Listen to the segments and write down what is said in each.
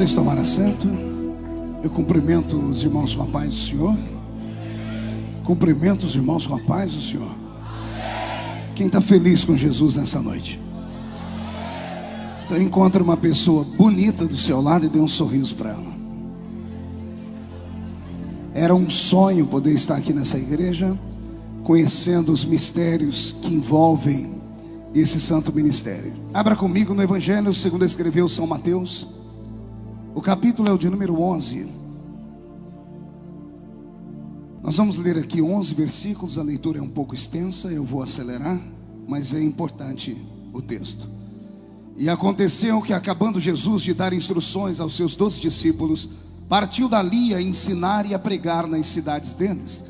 Podeis tomar assento. Eu cumprimento os irmãos com a paz do Senhor. Cumprimento os irmãos com a paz do Senhor. Quem está feliz com Jesus nessa noite? Então encontra uma pessoa bonita do seu lado e dê um sorriso para ela. Era um sonho poder estar aqui nessa igreja, conhecendo os mistérios que envolvem esse santo ministério. Abra comigo no Evangelho segundo escreveu São Mateus. O capítulo é o de número 11. Nós vamos ler aqui 11 versículos. A leitura é um pouco extensa, eu vou acelerar, mas é importante o texto. E aconteceu que, acabando Jesus de dar instruções aos seus 12 discípulos, partiu dali a ensinar e a pregar nas cidades deles.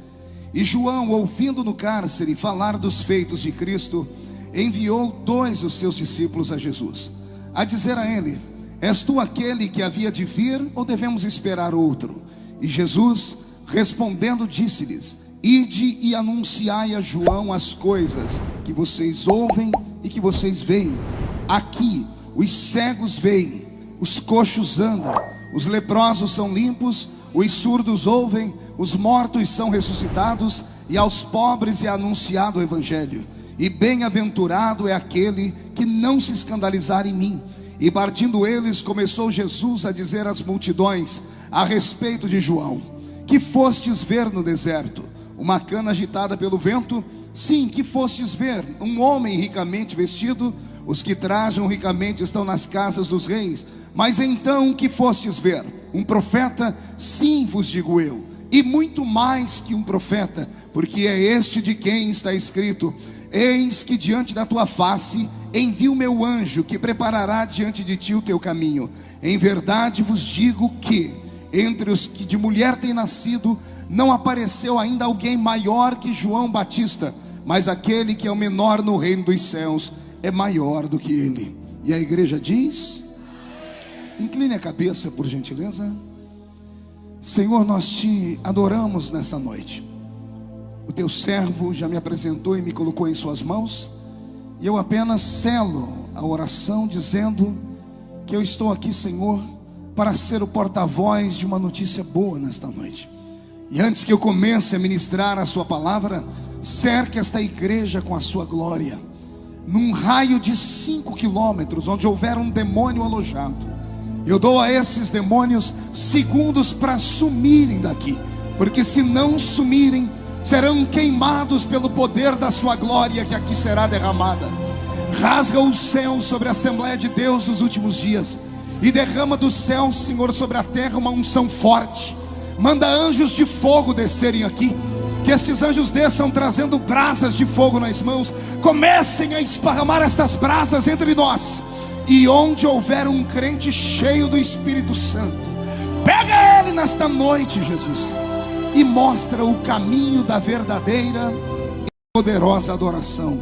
E João, ouvindo no cárcere falar dos feitos de Cristo, enviou 2 dos seus discípulos a Jesus, a dizer a ele: és tu aquele que havia de vir, ou devemos esperar outro? E Jesus, respondendo, disse-lhes: ide e anunciai a João as coisas que vocês ouvem e que vocês veem. Aqui os cegos veem, os coxos andam, os leprosos são limpos, os surdos ouvem, os mortos são ressuscitados, e aos pobres é anunciado o Evangelho. E bem-aventurado é aquele que não se escandalizar em mim. E partindo eles, começou Jesus a dizer às multidões a respeito de João: que fostes ver no deserto? Uma cana agitada pelo vento? Sim, que fostes ver? Um homem ricamente vestido? Os que trajam ricamente estão nas casas dos reis. Mas então, que fostes ver? Um profeta? Sim, vos digo eu, e muito mais que um profeta, porque é este de quem está escrito: eis que diante da tua face envio o meu anjo, que preparará diante de ti o teu caminho. Em verdade vos digo que entre os que de mulher têm nascido, não apareceu ainda alguém maior que João Batista, mas aquele que é o menor no reino dos céus é maior do que ele. E a igreja diz: incline a cabeça, por gentileza. Senhor, nós te adoramos nesta noite. O teu servo já me apresentou e me colocou em suas mãos, e eu apenas selo a oração dizendo que eu estou aqui, Senhor, para ser o porta-voz de uma notícia boa nesta noite. E antes que eu comece a ministrar a sua palavra, cerque esta igreja com a sua glória. Num raio de 5 quilômetros, onde houver um demônio alojado, eu dou a esses demônios segundos para sumirem daqui, porque se não sumirem, serão queimados pelo poder da sua glória que aqui será derramada. Rasga o céu sobre a Assembleia de Deus nos últimos dias, e derrama do céu, Senhor, sobre a terra uma unção forte. Manda anjos de fogo descerem aqui, que estes anjos desçam trazendo brasas de fogo nas mãos. Comecem a esparramar estas brasas entre nós, e onde houver um crente cheio do Espírito Santo, pega ele nesta noite, Jesus, e mostra o caminho da verdadeira e poderosa adoração.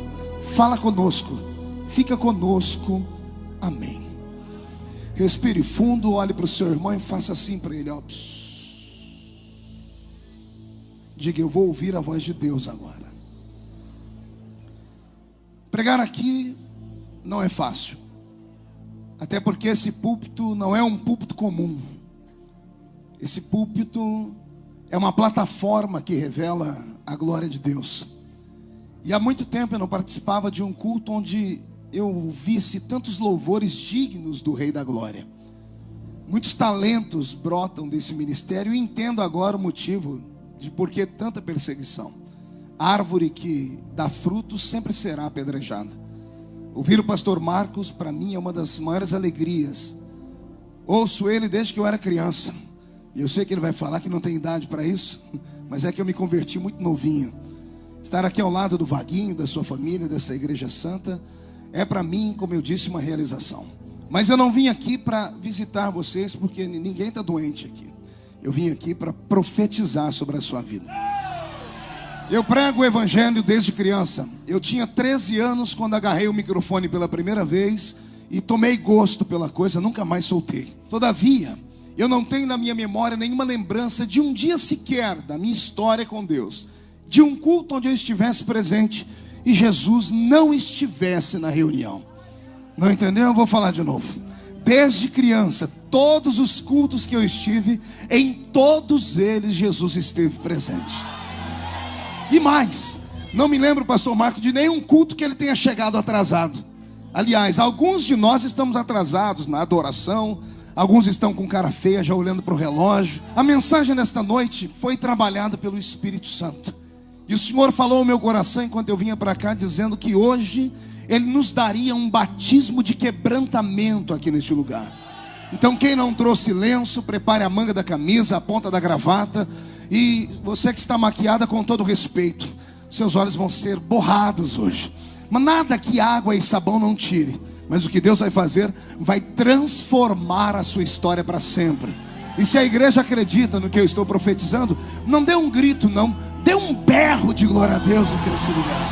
Fala conosco, fica conosco, amém. Respire fundo, olhe para o seu irmão e faça assim para ele, ó. Diga: eu vou ouvir a voz de Deus agora. Pregar aqui não é fácil, até porque esse púlpito não é um púlpito comum. Esse púlpito é uma plataforma que revela a glória de Deus. E há muito tempo eu não participava de um culto onde eu visse tantos louvores dignos do Rei da Glória. Muitos talentos brotam desse ministério, e entendo agora o motivo de por que tanta perseguição. Árvore que dá fruto sempre será apedrejada. Ouvir o pastor Marcos, para mim, é uma das maiores alegrias. Ouço ele desde que eu era criança, e eu sei que ele vai falar que não tem idade para isso, mas é que eu me converti muito novinho. Estar aqui ao lado do Vaguinho, da sua família, dessa igreja santa, é para mim, como eu disse, uma realização. Mas eu não vim aqui para visitar vocês, porque ninguém está doente aqui. Eu vim aqui para profetizar sobre a sua vida. Eu prego o Evangelho desde criança. Eu tinha 13 anos quando agarrei o microfone pela primeira vez e tomei gosto pela coisa, nunca mais soltei. Todavia, eu não tenho na minha memória nenhuma lembrança de um dia sequer da minha história com Deus, de um culto onde eu estivesse presente e Jesus não estivesse na reunião. Não entendeu? Eu vou falar de novo. Desde criança, todos os cultos que eu estive, em todos eles Jesus esteve presente. E mais, não me lembro, pastor Marco, de nenhum culto que ele tenha chegado atrasado. Aliás, alguns de nós estamos atrasados na adoração, alguns estão com cara feia, já olhando para o relógio. A mensagem desta noite foi trabalhada pelo Espírito Santo. E o Senhor falou ao meu coração enquanto eu vinha para cá, dizendo que hoje Ele nos daria um batismo de quebrantamento aqui neste lugar. Então quem não trouxe lenço, prepare a manga da camisa, a ponta da gravata. E você que está maquiada, com todo respeito, seus olhos vão ser borrados hoje. Mas nada que água e sabão não tire. Mas o que Deus vai fazer, vai transformar a sua história para sempre. E se a igreja acredita no que eu estou profetizando, não dê um grito não, dê um berro de glória a Deus aqui nesse lugar.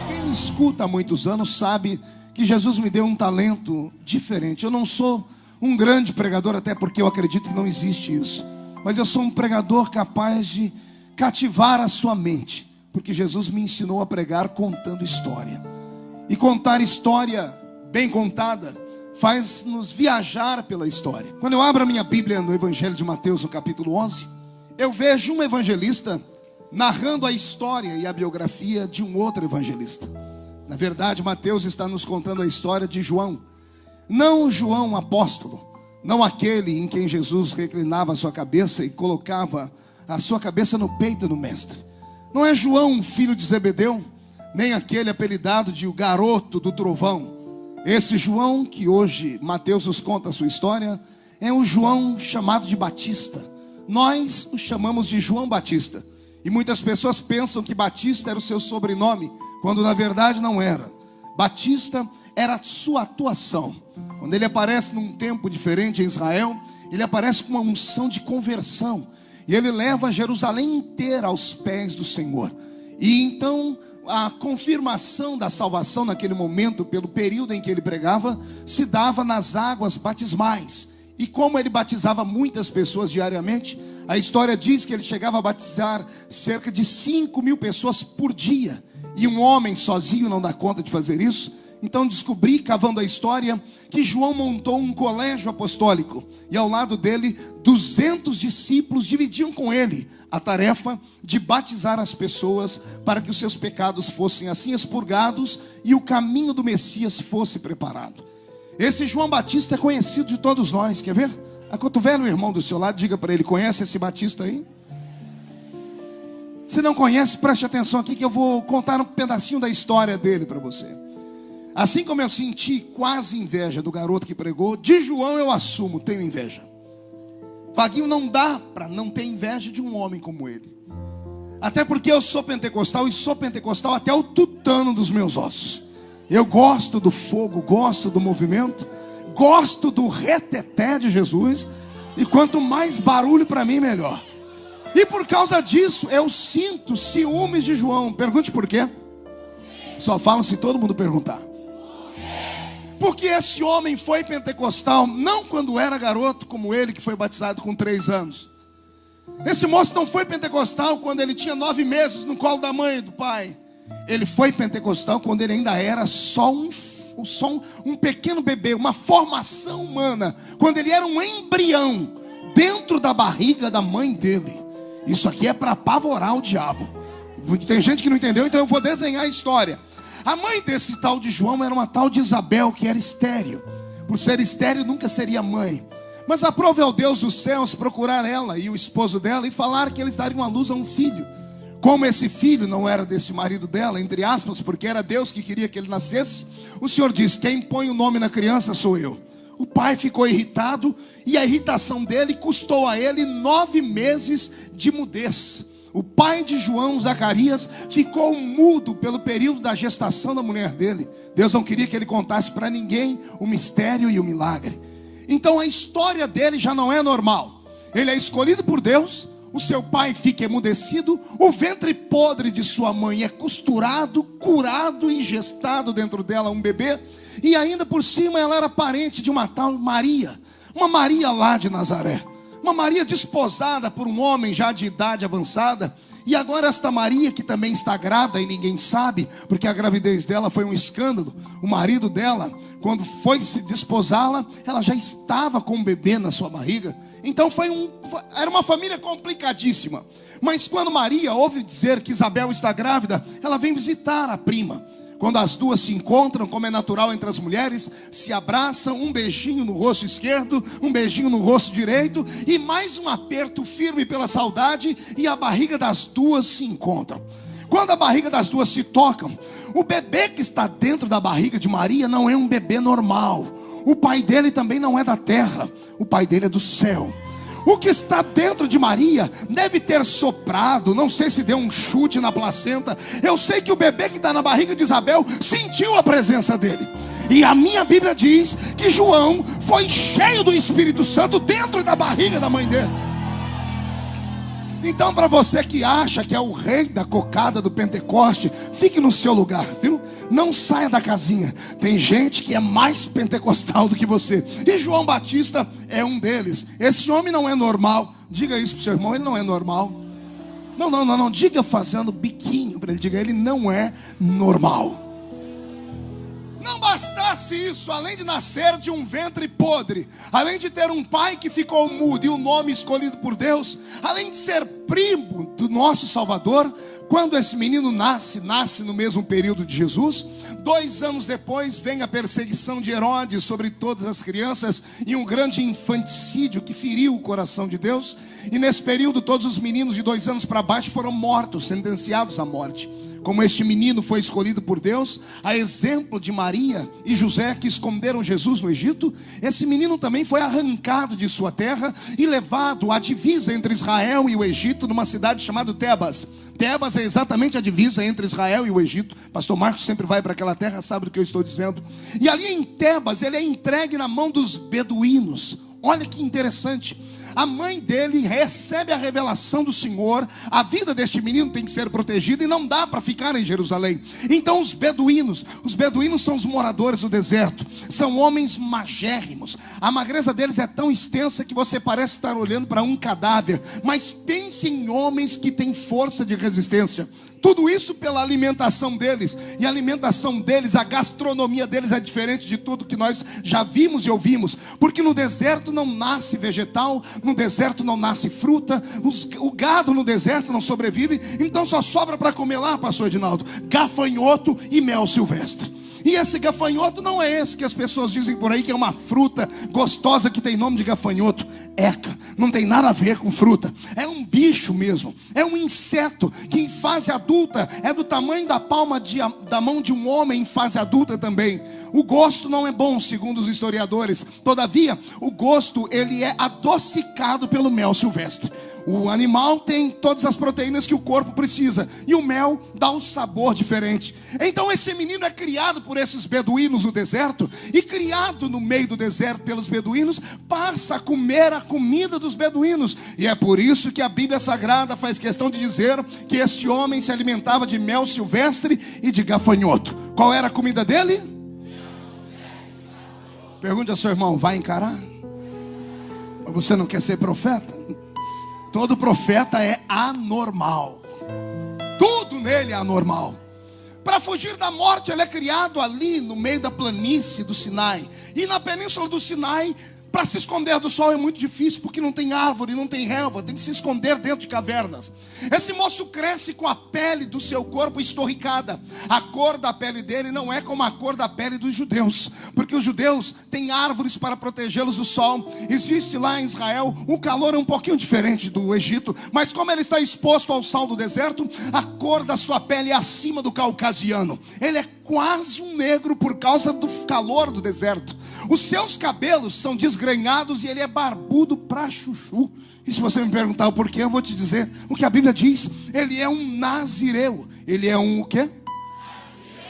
Quem me escuta há muitos anos sabe que Jesus me deu um talento diferente. Eu não sou um grande pregador, até porque eu acredito que não existe isso. Mas eu sou um pregador capaz de cativar a sua mente, porque Jesus me ensinou a pregar contando história. E contar história bem contada faz-nos viajar pela história. Quando eu abro a minha Bíblia no Evangelho de Mateus, no capítulo 11, eu vejo um evangelista narrando a história e a biografia de um outro evangelista. Na verdade, Mateus está nos contando a história de João. Não João apóstolo, não aquele em quem Jesus reclinava a sua cabeça e colocava a sua cabeça no peito do mestre. Não é João, filho de Zebedeu, nem aquele apelidado de o garoto do trovão. Esse João que hoje Mateus nos conta a sua história é um João chamado de Batista. Nós o chamamos de João Batista. E muitas pessoas pensam que Batista era o seu sobrenome, quando na verdade não era. Batista era a sua atuação. Quando ele aparece num tempo diferente em Israel, ele aparece com uma unção de conversão. E ele leva Jerusalém inteira aos pés do Senhor. E então a confirmação da salvação naquele momento, pelo período em que ele pregava, se dava nas águas batismais. E como ele batizava muitas pessoas diariamente, a história diz que ele chegava a batizar cerca de 5.000 pessoas por dia. E um homem sozinho não dá conta de fazer isso. Então descobri, cavando a história, que João montou um colégio apostólico. E ao lado dele, 200 discípulos dividiam com ele a tarefa de batizar as pessoas para que os seus pecados fossem assim expurgados e o caminho do Messias fosse preparado. Esse João Batista é conhecido de todos nós, quer ver? Acotovela o irmão do seu lado, diga para ele: conhece esse Batista aí? Se não conhece, preste atenção aqui que eu vou contar um pedacinho da história dele para você. Assim como eu senti quase inveja do garoto que pregou, de João eu assumo, tenho inveja. Vaguinho, não dá para não ter inveja de um homem como ele. Até porque eu sou pentecostal e sou pentecostal até o tutano dos meus ossos. Eu gosto do fogo, gosto do movimento, gosto do reteté de Jesus. E quanto mais barulho para mim, melhor. E por causa disso, eu sinto ciúmes de João. Pergunte por quê? Só falam se todo mundo perguntar. Porque esse homem foi pentecostal, não quando era garoto, como ele que foi batizado com 3 anos. Esse moço não foi pentecostal quando ele tinha 9 meses no colo da mãe e do pai. Ele foi pentecostal quando ele ainda era só um pequeno bebê, uma formação humana. Quando ele era um embrião dentro da barriga da mãe dele. Isso aqui é para apavorar o diabo. Tem gente que não entendeu, então eu vou desenhar a história. A mãe desse tal de João era uma tal de Isabel, que era estéril. Por ser estéril nunca seria mãe. Mas aprove ao Deus dos céus procurar ela e o esposo dela e falar que eles dariam à luz a um filho. Como esse filho não era desse marido dela, entre aspas, porque era Deus que queria que ele nascesse, o Senhor disse: quem põe o nome na criança sou eu. O pai ficou irritado e a irritação dele custou a ele 9 meses de mudez. O pai de João, Zacarias, ficou mudo pelo período da gestação da mulher dele. Deus não queria que ele contasse para ninguém o mistério e o milagre. Então a história dele já não é normal. Ele é escolhido por Deus, o seu pai fica emudecido, o ventre podre de sua mãe é costurado, curado e gestado dentro dela um bebê. E ainda por cima ela era parente de uma tal Maria, uma Maria lá de Nazaré. Uma Maria desposada por um homem já de idade avançada. E agora esta Maria, que também está grávida e ninguém sabe, porque a gravidez dela foi um escândalo. O marido dela quando foi se desposá-la, ela já estava com um bebê na sua barriga. Então era uma família complicadíssima. Mas quando Maria ouve dizer que Isabel está grávida, ela vem visitar a prima. Quando as duas se encontram, como é natural entre as mulheres, se abraçam, um beijinho no rosto esquerdo, um beijinho no rosto direito, e mais um aperto firme pela saudade, e a barriga das duas se encontram. Quando a barriga das duas se tocam, o bebê que está dentro da barriga de Maria não é um bebê normal. O pai dele também não é da terra, o pai dele é do céu. O que está dentro de Maria deve ter soprado, não sei se deu um chute na placenta. Eu sei que o bebê que está na barriga de Isabel sentiu a presença dele. E a minha Bíblia diz que João foi cheio do Espírito Santo dentro da barriga da mãe dele. Então, para você que acha que é o rei da cocada do Pentecoste, fique no seu lugar, viu? Não saia da casinha. Tem gente que é mais pentecostal do que você, e João Batista é um deles. Esse homem não é normal. Diga isso para o seu irmão, ele não é normal. Não, diga fazendo biquinho para ele. Diga, ele não é normal. Não bastasse isso, além de nascer de um ventre podre, além de ter um pai que ficou mudo e um nome escolhido por Deus, além de ser primo do nosso Salvador, quando esse menino nasce no mesmo período de Jesus, 2 anos depois vem a perseguição de Herodes sobre todas as crianças e um grande infanticídio que feriu o coração de Deus. E nesse período todos os meninos de 2 anos para baixo foram mortos, sentenciados à morte. Como este menino foi escolhido por Deus, a exemplo de Maria e José que esconderam Jesus no Egito, esse menino também foi arrancado de sua terra e levado à divisa entre Israel e o Egito, numa cidade chamada Tebas. Tebas é exatamente a divisa entre Israel e o Egito. Pastor Marcos sempre vai para aquela terra, sabe do que eu estou dizendo. E ali em Tebas ele é entregue na mão dos beduínos. Olha que interessante. A mãe dele recebe a revelação do Senhor. A vida deste menino tem que ser protegida e não dá para ficar em Jerusalém. Então os beduínos são os moradores do deserto. São homens magérrimos. A magreza deles é tão extensa que você parece estar olhando para um cadáver. Mas pense em homens que têm força de resistência. Tudo isso pela alimentação deles. E a alimentação deles, a gastronomia deles é diferente de tudo que nós já vimos e ouvimos. Porque no deserto não nasce vegetal, no deserto não nasce fruta, o gado no deserto não sobrevive. Então só sobra para comer lá, pastor Edinaldo, gafanhoto e mel silvestre. E esse gafanhoto não é esse que as pessoas dizem por aí que é uma fruta gostosa que tem nome de gafanhoto. Eca, não tem nada a ver com fruta. É um bicho mesmo. É um inseto que em fase adulta é do tamanho da palma da mão de um homem em fase adulta também. O gosto não é bom, segundo os historiadores. Todavia, o gosto ele é adocicado pelo mel silvestre. O animal tem todas as proteínas que o corpo precisa, e o mel dá um sabor diferente. Então esse menino é criado por esses beduínos no deserto, e criado no meio do deserto pelos beduínos, passa a comer a comida dos beduínos. E é por isso que a Bíblia Sagrada faz questão de dizer que este homem se alimentava de mel silvestre e de gafanhoto. Qual era a comida dele? Pergunte ao seu irmão, vai encarar? Você não quer ser profeta? Todo profeta é anormal. Tudo nele é anormal. Para fugir da morte, ele é criado ali no meio da planície do Sinai. E na península do Sinai, para se esconder do sol é muito difícil, porque não tem árvore, não tem relva, tem que se esconder dentro de cavernas. Esse moço cresce com a pele do seu corpo estorricada. A cor da pele dele não é como a cor da pele dos judeus, porque os judeus têm árvores para protegê-los do sol. Existe lá em Israel, o calor é um pouquinho diferente do Egito, mas como ele está exposto ao sol do deserto, a cor da sua pele é acima do caucasiano. Ele é quase um negro por causa do calor do deserto. Os seus cabelos são desgrenhados e ele é barbudo pra chuchu. E se você me perguntar o porquê, eu vou te dizer o que a Bíblia diz. Ele é um nazireu. Ele é um o quê?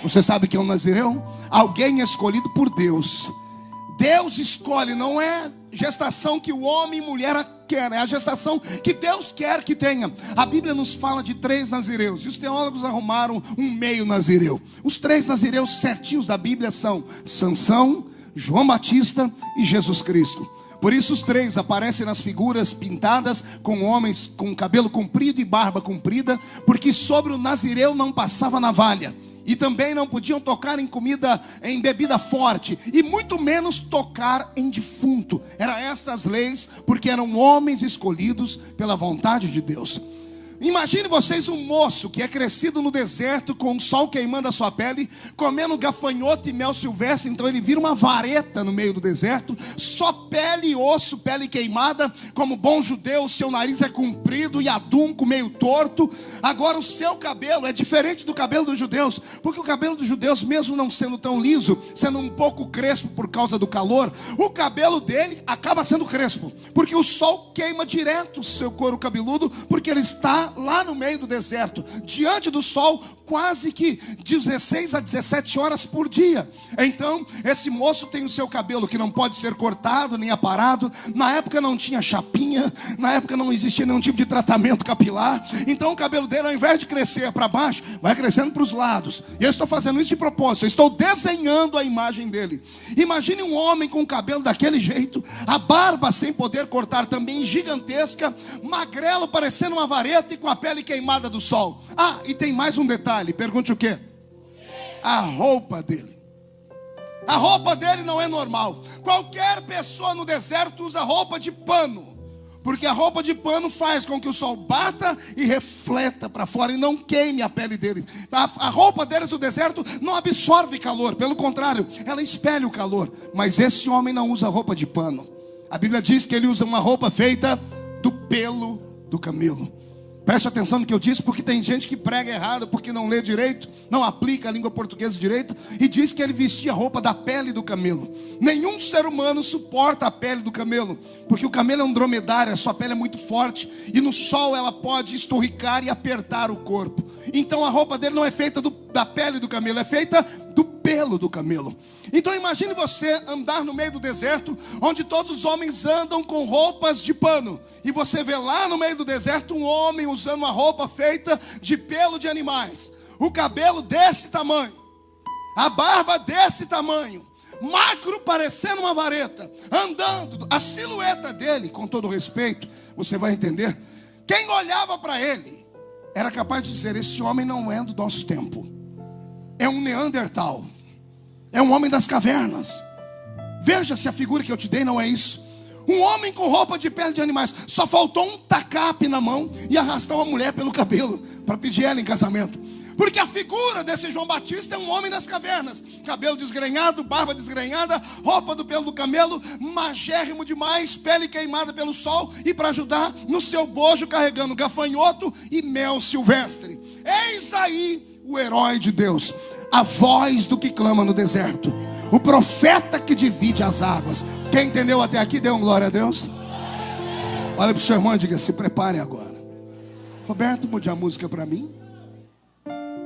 Você sabe o que é um nazireu? Alguém escolhido por Deus. Deus escolhe, não é gestação que o homem e mulher querem, é a gestação que Deus quer que tenha. A Bíblia nos fala de 3 nazireus, e os teólogos arrumaram um meio nazireu. Os 3 nazireus certinhos da Bíblia são Sansão, João Batista e Jesus Cristo. Por isso os 3 aparecem nas figuras pintadas com homens com cabelo comprido e barba comprida, porque sobre o nazireu não passava navalha. E também não podiam tocar em comida, em bebida forte, e muito menos tocar em defunto. Eram estas leis, porque eram homens escolhidos pela vontade de Deus. Imagine vocês um moço que é crescido no deserto, com o sol queimando a sua pele, comendo gafanhoto e mel silvestre. Então ele vira uma vareta no meio do deserto, só pele e osso, pele queimada. Como bom judeu, seu nariz é comprido e adunco, meio torto. Agora o seu cabelo é diferente do cabelo dos judeus, porque o cabelo dos judeus, mesmo não sendo tão liso, sendo um pouco crespo por causa do calor, o cabelo dele acaba sendo crespo, porque o sol queima direto o seu couro cabeludo, porque ele está lá no meio do deserto, diante do sol, quase que 16 a 17 horas por dia. Então esse moço tem o seu cabelo que não pode ser cortado nem aparado. Na época não tinha chapinha, na época não existia nenhum tipo de tratamento capilar. Então o cabelo dele, ao invés de crescer para baixo, vai crescendo para os lados. E eu estou fazendo isso de propósito, eu estou desenhando a imagem dele. Imagine um homem com o cabelo daquele jeito, a barba sem poder cortar também gigantesca, magrelo parecendo uma vareta e com a pele queimada do sol. Ah, e tem mais um detalhe, pergunte o quê? A roupa dele. A roupa dele não é normal. Qualquer pessoa no deserto usa roupa de pano, porque a roupa de pano faz com que o sol bata e refleta para fora e não queime a pele deles. A roupa deles no deserto não absorve calor, pelo contrário, ela espelha o calor. Mas esse homem não usa roupa de pano. A Bíblia diz que ele usa uma roupa feita do pelo do camelo. Preste atenção no que eu disse, porque tem gente que prega errado, porque não lê direito, não aplica a língua portuguesa direito, e diz que ele vestia a roupa da pele do camelo. Nenhum ser humano suporta a pele do camelo, porque o camelo é um dromedário, a sua pele é muito forte, e no sol ela pode esturricar e apertar o corpo. Então a roupa dele não é feita da pele do camelo, é feita do pelo do camelo. Então imagine você andar no meio do deserto, onde todos os homens andam com roupas de pano, e você vê lá no meio do deserto um homem usando uma roupa feita de pelo de animais, o cabelo desse tamanho, a barba desse tamanho, magro parecendo uma vareta, andando, a silhueta dele, com todo respeito, você vai entender, quem olhava para ele era capaz de dizer: esse homem não é do nosso tempo, é um Neandertal, é um homem das cavernas. Veja se a figura que eu te dei não é isso. Um homem com roupa de pele de animais. Só faltou um tacape na mão e arrastar uma mulher pelo cabelo para pedir ela em casamento. Porque a figura desse João Batista é um homem das cavernas. Cabelo desgrenhado, barba desgrenhada, roupa do pelo do camelo, magérrimo demais, pele queimada pelo sol, e para ajudar, no seu bojo carregando gafanhoto e mel silvestre. Eis aí o herói de Deus, a voz do que clama no deserto, o profeta que divide as águas. Quem entendeu até aqui, dê um glória a Deus. Olha para o seu irmão e diga: se prepare agora. Roberto, mude a música para mim.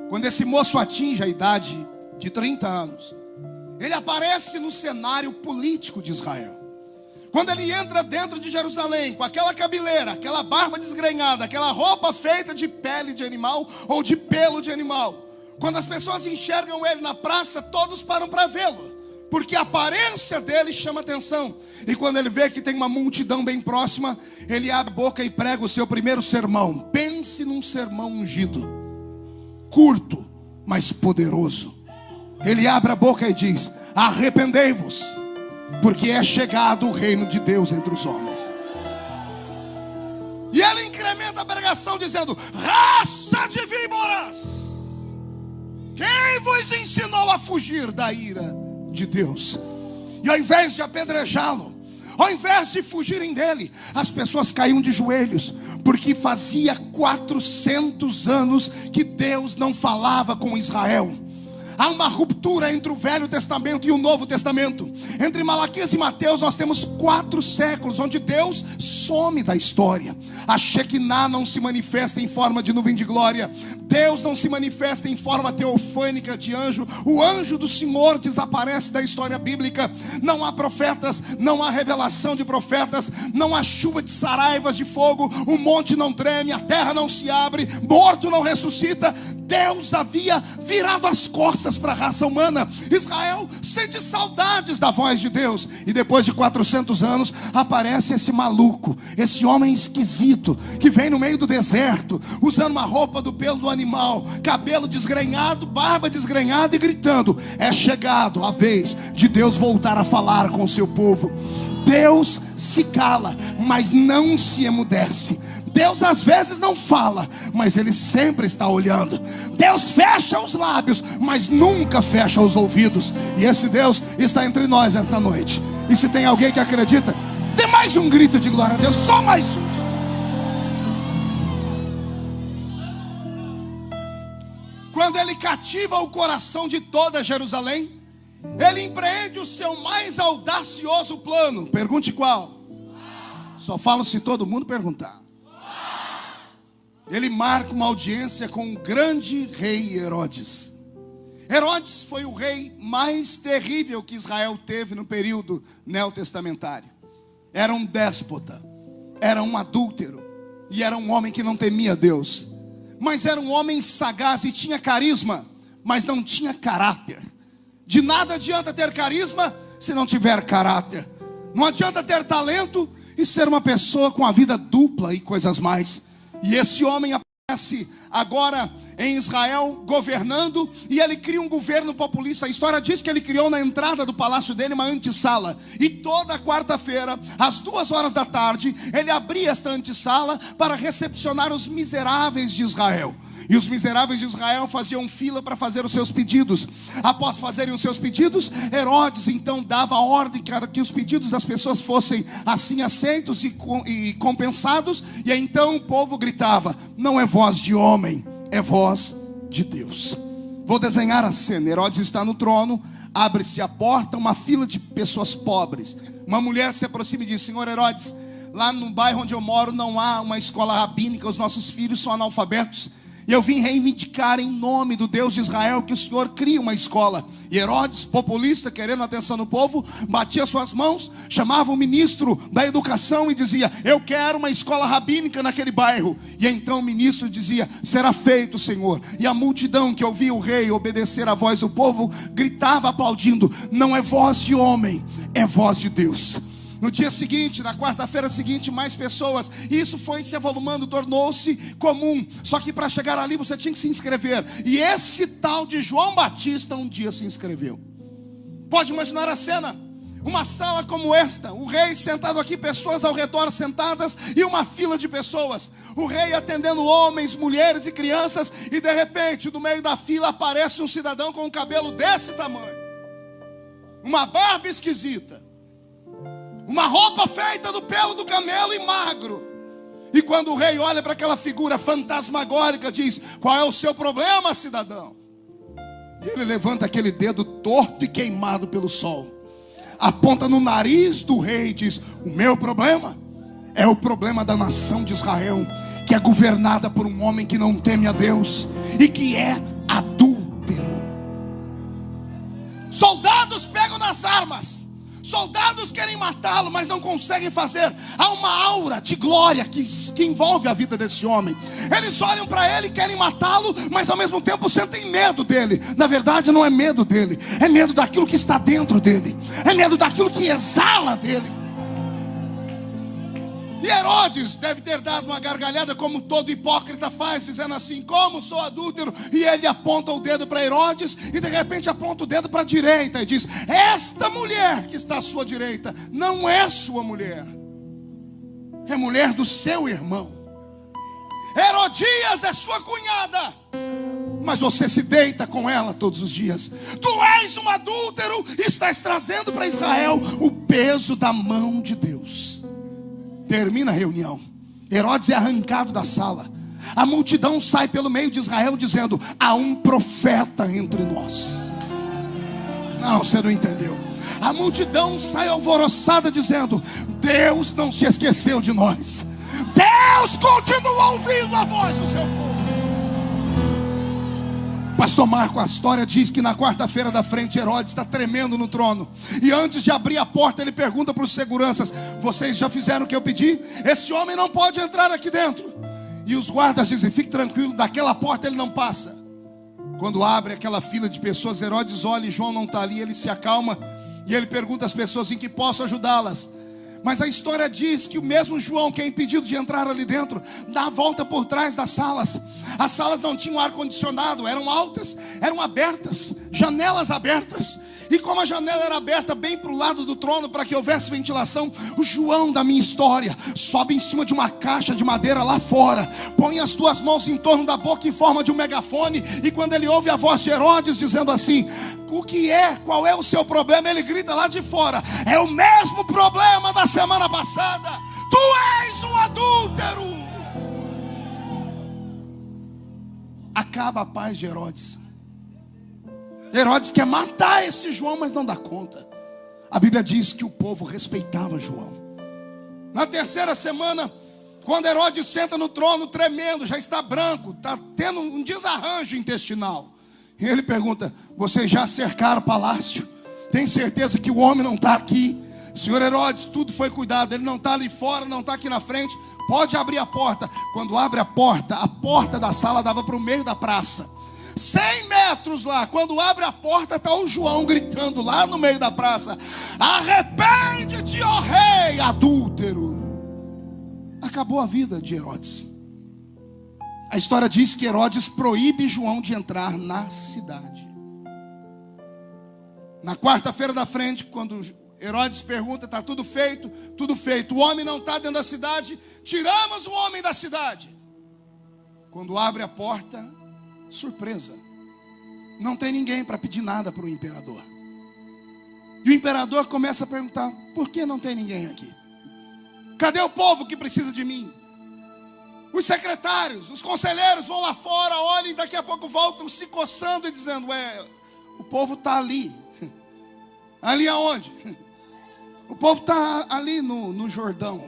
Quando esse moço atinge a idade de 30 anos, ele aparece no cenário político de Israel. Quando ele entra dentro de Jerusalém, com aquela cabeleira, aquela barba desgrenhada, aquela roupa feita de pele de animal ou de pelo de animal, quando as pessoas enxergam ele na praça, todos param para vê-lo, porque a aparência dele chama atenção. E quando ele vê que tem uma multidão bem próxima, ele abre a boca e prega o seu primeiro sermão. Pense num sermão ungido, curto, mas poderoso. Ele abre a boca e diz: arrependei-vos, porque é chegado o reino de Deus entre os homens. E ele incrementa a pregação dizendo: raça de víboras, quem vos ensinou a fugir da ira de Deus? E ao invés de apedrejá-lo, ao invés de fugirem dele, as pessoas caíam de joelhos, porque fazia 400 anos que Deus não falava com Israel. Há uma ruptura entre o Velho Testamento e o Novo Testamento. Entre Malaquias e Mateus nós temos 4 séculos onde Deus some da história. A Shekinah não se manifesta em forma de nuvem de glória. Deus não se manifesta em forma teofânica de anjo. O anjo do Senhor desaparece da história bíblica. Não há profetas, não há revelação de profetas, não há chuva de saraivas de fogo, o monte não treme, a terra não se abre, morto não ressuscita. Deus havia virado as costas para a raça humana. Israel sente saudades da voz de Deus. E depois de 400 anos aparece esse maluco, esse homem esquisito, que vem no meio do deserto, usando uma roupa do pelo do animal, cabelo desgrenhado, barba desgrenhada, e gritando: é chegado a vez de Deus voltar a falar com o seu povo. Deus se cala, mas não se emudece. Deus às vezes não fala, mas Ele sempre está olhando. Deus fecha os lábios, mas nunca fecha os ouvidos. E esse Deus está entre nós esta noite. E se tem alguém que acredita, dê mais um grito de glória a Deus. Só mais um. Quando Ele cativa o coração de toda Jerusalém, Ele empreende o seu mais audacioso plano. Pergunte qual? Só falo se todo mundo perguntar. Ele marca uma audiência com o grande rei Herodes. Herodes foi o rei mais terrível que Israel teve no período neotestamentário. Era um déspota, era um adúltero, e era um homem que não temia Deus. Mas era um homem sagaz e tinha carisma, mas não tinha caráter. De nada adianta ter carisma se não tiver caráter. Não adianta ter talento e ser uma pessoa com a vida dupla e coisas mais. E esse homem aparece agora em Israel governando, e ele cria um governo populista. A história diz que ele criou na entrada do palácio dele uma antessala, e toda quarta-feira, às 2 da tarde, ele abria esta antessala para recepcionar os miseráveis de Israel. E os miseráveis de Israel faziam fila para fazer os seus pedidos. Após fazerem os seus pedidos, Herodes então dava ordem que os pedidos das pessoas fossem assim aceitos e compensados. E então o povo gritava: não é voz de homem, é voz de Deus. Vou desenhar a cena. Herodes está no trono, abre-se a porta, uma fila de pessoas pobres. Uma mulher se aproxima e diz: senhor Herodes, lá no bairro onde eu moro não há uma escola rabínica, os nossos filhos são analfabetos. E eu vim reivindicar em nome do Deus de Israel que o Senhor crie uma escola. E Herodes, populista, querendo a atenção do povo, batia suas mãos, chamava o ministro da educação e dizia: eu quero uma escola rabínica naquele bairro. E então o ministro dizia: será feito, Senhor. E a multidão que ouvia o rei obedecer à voz do povo gritava aplaudindo: não é voz de homem, é voz de Deus. No dia seguinte, na quarta-feira seguinte, mais pessoas. Isso foi se avolumando, tornou-se comum. Só que para chegar ali você tinha que se inscrever. E esse tal de João Batista um dia se inscreveu. Pode imaginar a cena? Uma sala como esta, o rei sentado aqui, pessoas ao redor sentadas e uma fila de pessoas. O rei atendendo homens, mulheres e crianças. E de repente, no meio da fila aparece um cidadão com um cabelo desse tamanho, uma barba esquisita, uma roupa feita do pelo do camelo e magro. E quando o rei olha para aquela figura fantasmagórica, diz: qual é o seu problema, cidadão? E ele levanta aquele dedo torto e queimado pelo sol, aponta no nariz do rei e diz: o meu problema é o problema da nação de Israel, que é governada por um homem que não teme a Deus e que é adúltero. Soldados pegam nas armas, soldados querem matá-lo, mas não conseguem fazer. Há uma aura de glória que envolve a vida desse homem. Eles olham para ele e querem matá-lo, mas ao mesmo tempo sentem medo dele. Na verdade não é medo dele, é medo daquilo que está dentro dele, é medo daquilo que exala dele. E Herodes deve ter dado uma gargalhada, como todo hipócrita faz, dizendo assim: como sou adúltero? E ele aponta o dedo para Herodes, e de repente aponta o dedo para a direita e diz: esta mulher que está à sua direita não é sua mulher, é mulher do seu irmão. Herodias é sua cunhada, mas você se deita com ela todos os dias. Tu és um adúltero e estás trazendo para Israel o peso da mão de Deus. Termina a reunião, Herodes é arrancado da sala. A multidão sai pelo meio de Israel dizendo: há um profeta entre nós. Não, você não entendeu. A multidão sai alvoroçada dizendo: Deus não se esqueceu de nós. Deus continua ouvindo a voz do seu povo. Pastor Marco, a história diz que na quarta-feira da frente, Herodes está tremendo no trono. E antes de abrir a porta, ele pergunta para os seguranças: vocês já fizeram o que eu pedi? Esse homem não pode entrar aqui dentro. E os guardas dizem: fique tranquilo, daquela porta ele não passa. Quando abre aquela fila de pessoas, Herodes olha e João não está ali, ele se acalma e ele pergunta às pessoas em que posso ajudá-las. Mas a história diz que o mesmo João, que é impedido de entrar ali dentro, dá a volta por trás das salas. As salas não tinham ar-condicionado, eram altas, eram abertas, janelas abertas. E como a janela era aberta bem para o lado do trono, para que houvesse ventilação, o João da minha história sobe em cima de uma caixa de madeira lá fora, põe as duas mãos em torno da boca em forma de um megafone, e quando ele ouve a voz de Herodes dizendo assim: o que é? Qual é o seu problema? Ele grita lá de fora: é o mesmo problema da semana passada. Tu és um adúltero. Acaba a paz de Herodes. Herodes quer matar esse João, mas não dá conta. A Bíblia diz que o povo respeitava João. Na terceira semana, quando Herodes senta no trono tremendo, já está branco, está tendo um desarranjo intestinal, e ele pergunta: vocês já cercaram o palácio? Tem certeza que o homem não está aqui? Senhor Herodes, tudo foi cuidado, ele não está ali fora, não está aqui na frente. Pode abrir a porta. Quando abre a porta da sala dava para o meio da praça. 100 metros lá, quando abre a porta, está o João gritando lá no meio da praça: arrepende-te, ó rei adúltero. Acabou a vida de Herodes. A história diz que Herodes proíbe João de entrar na cidade. Na quarta-feira da frente, quando Herodes pergunta: está tudo feito? Tudo feito. O homem não está dentro da cidade, tiramos o homem da cidade. Quando abre a porta, surpresa, não tem ninguém para pedir nada para o imperador. E o imperador começa a perguntar: por que não tem ninguém aqui? Cadê o povo que precisa de mim? Os secretários, os conselheiros vão lá fora, olham e daqui a pouco voltam se coçando e dizendo: o povo está ali. Ali aonde? O povo está ali no Jordão.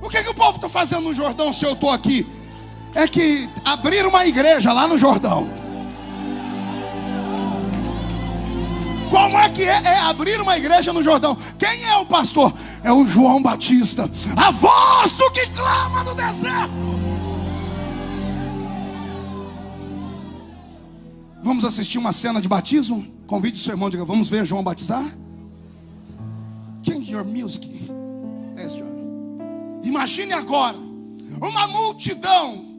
O que o povo está fazendo no Jordão se eu estou aqui? É que abriram uma igreja lá no Jordão. Como é que é abrir uma igreja no Jordão? Quem é o pastor? É o João Batista, a voz do que clama no deserto. Vamos assistir uma cena de batismo? Convide o seu irmão, diga: vamos ver João batizar? Change your music. Yes, John. Imagine agora uma multidão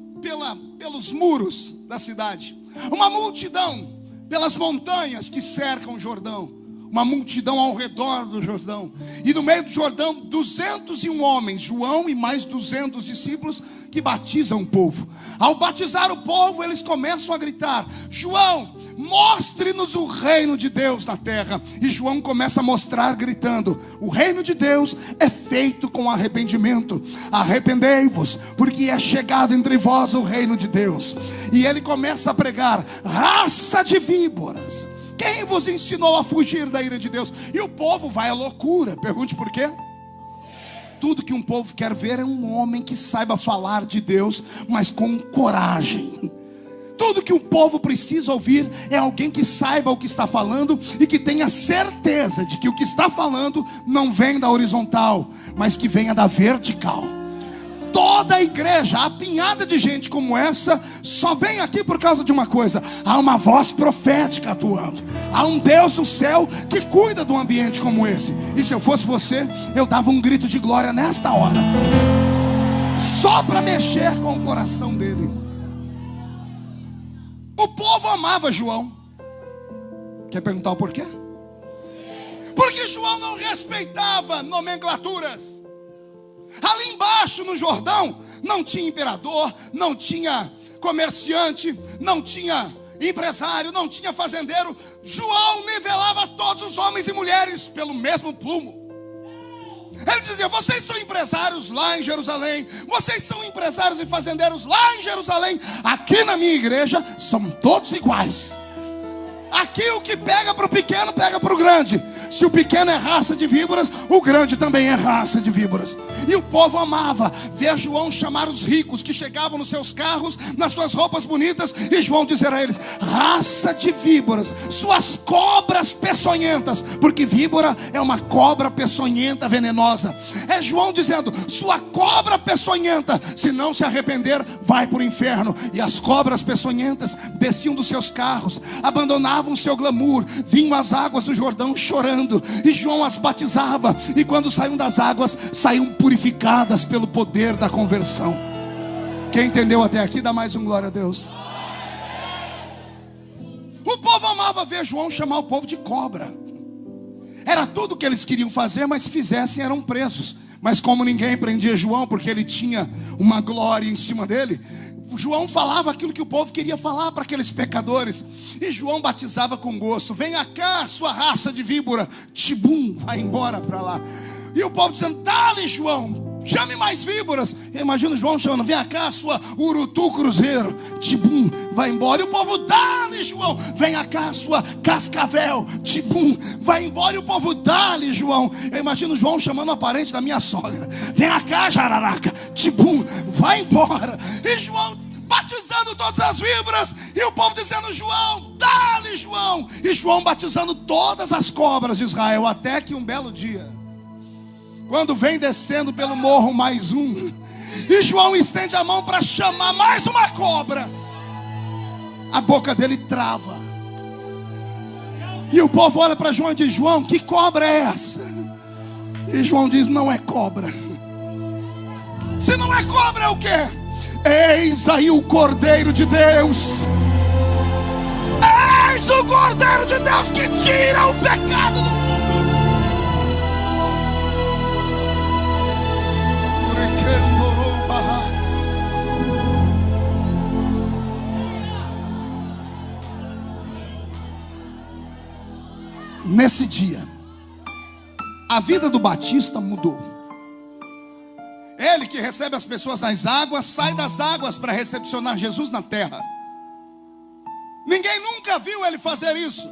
pelos muros da cidade, uma multidão pelas montanhas que cercam o Jordão, uma multidão ao redor do Jordão, e no meio do Jordão 201 homens, João e mais 200 discípulos que batizam o povo. Ao batizar o povo, eles começam a gritar: João, mostre-nos o reino de Deus na terra. E João começa a mostrar gritando: o reino de Deus é feito com arrependimento. Arrependei-vos, porque é chegado entre vós o reino de Deus. E ele começa a pregar: raça de víboras, quem vos ensinou a fugir da ira de Deus? E o povo vai à loucura. Pergunte por quê? Tudo que um povo quer ver é um homem que saiba falar de Deus, mas com coragem. Tudo que o povo precisa ouvir é alguém que saiba o que está falando e que tenha certeza de que o que está falando não vem da horizontal, mas que venha da vertical. Toda a igreja apinhada de gente como essa só vem aqui por causa de uma coisa: há uma voz profética atuando. Há um Deus do céu que cuida de um ambiente como esse. E se eu fosse você, eu dava um grito de glória nesta hora, só para mexer com o coração dele. O povo amava João. Quer perguntar o porquê? Porque João não respeitava nomenclaturas. Ali embaixo no Jordão não tinha imperador, não tinha comerciante, não tinha empresário, não tinha fazendeiro. João nivelava todos os homens e mulheres pelo mesmo plumo. Ele dizia: vocês são empresários lá em Jerusalém, vocês são empresários e fazendeiros lá em Jerusalém, aqui na minha igreja são todos iguais. Aqui o que pega para o pequeno, pega para o grande. Se o pequeno é raça de víboras, o grande também é raça de víboras. E o povo amava ver João chamar os ricos que chegavam nos seus carros, nas suas roupas bonitas, e João dizer a eles: raça de víboras, suas cobras peçonhentas. Porque víbora é uma cobra peçonhenta, venenosa. É João dizendo: sua cobra peçonhenta, se não se arrepender, vai para o inferno. E as cobras peçonhentas desciam dos seus carros, abandonavam o seu glamour, vinham às águas do Jordão chorando, e João as batizava, e quando saíam das águas, saíam purificadas pelo poder da conversão. Quem entendeu até aqui, dá mais um glória a Deus. O povo amava ver João chamar o povo de cobra. Era tudo o que eles queriam fazer, mas se fizessem eram presos. Mas como ninguém prendia João, porque ele tinha uma glória em cima dele, João falava aquilo que o povo queria falar para aqueles pecadores. E João batizava com gosto: venha cá, sua raça de víbora. Tibum, vai embora para lá. E o povo dizendo: dá-lhe, João, chame mais víboras. Eu imagino João chamando: venha cá, sua urutu cruzeiro. Tibum, vai embora. E o povo: dá-lhe, João, venha cá, sua cascavel. Tibum, vai embora. E o povo: dá-lhe, João. Eu imagino João chamando a parente da minha sogra: venha cá, jararaca. Tibum, vai embora. E João batizando todas as víboras, e o povo dizendo: João, dá-lhe, João. E João batizando todas as cobras de Israel. Até que um belo dia, quando vem descendo pelo morro mais um, e João estende a mão para chamar mais uma cobra, a boca dele trava. E o povo olha para João e diz: João, que cobra é essa? E João diz: não é cobra. Se não é cobra, é o quê? Eis aí o Cordeiro de Deus. Eis o Cordeiro de Deus que tira o pecado do mundo. Nesse dia, a vida do Batista mudou. Ele que recebe as pessoas nas águas, sai das águas para recepcionar Jesus na terra. Ninguém nunca viu ele fazer isso.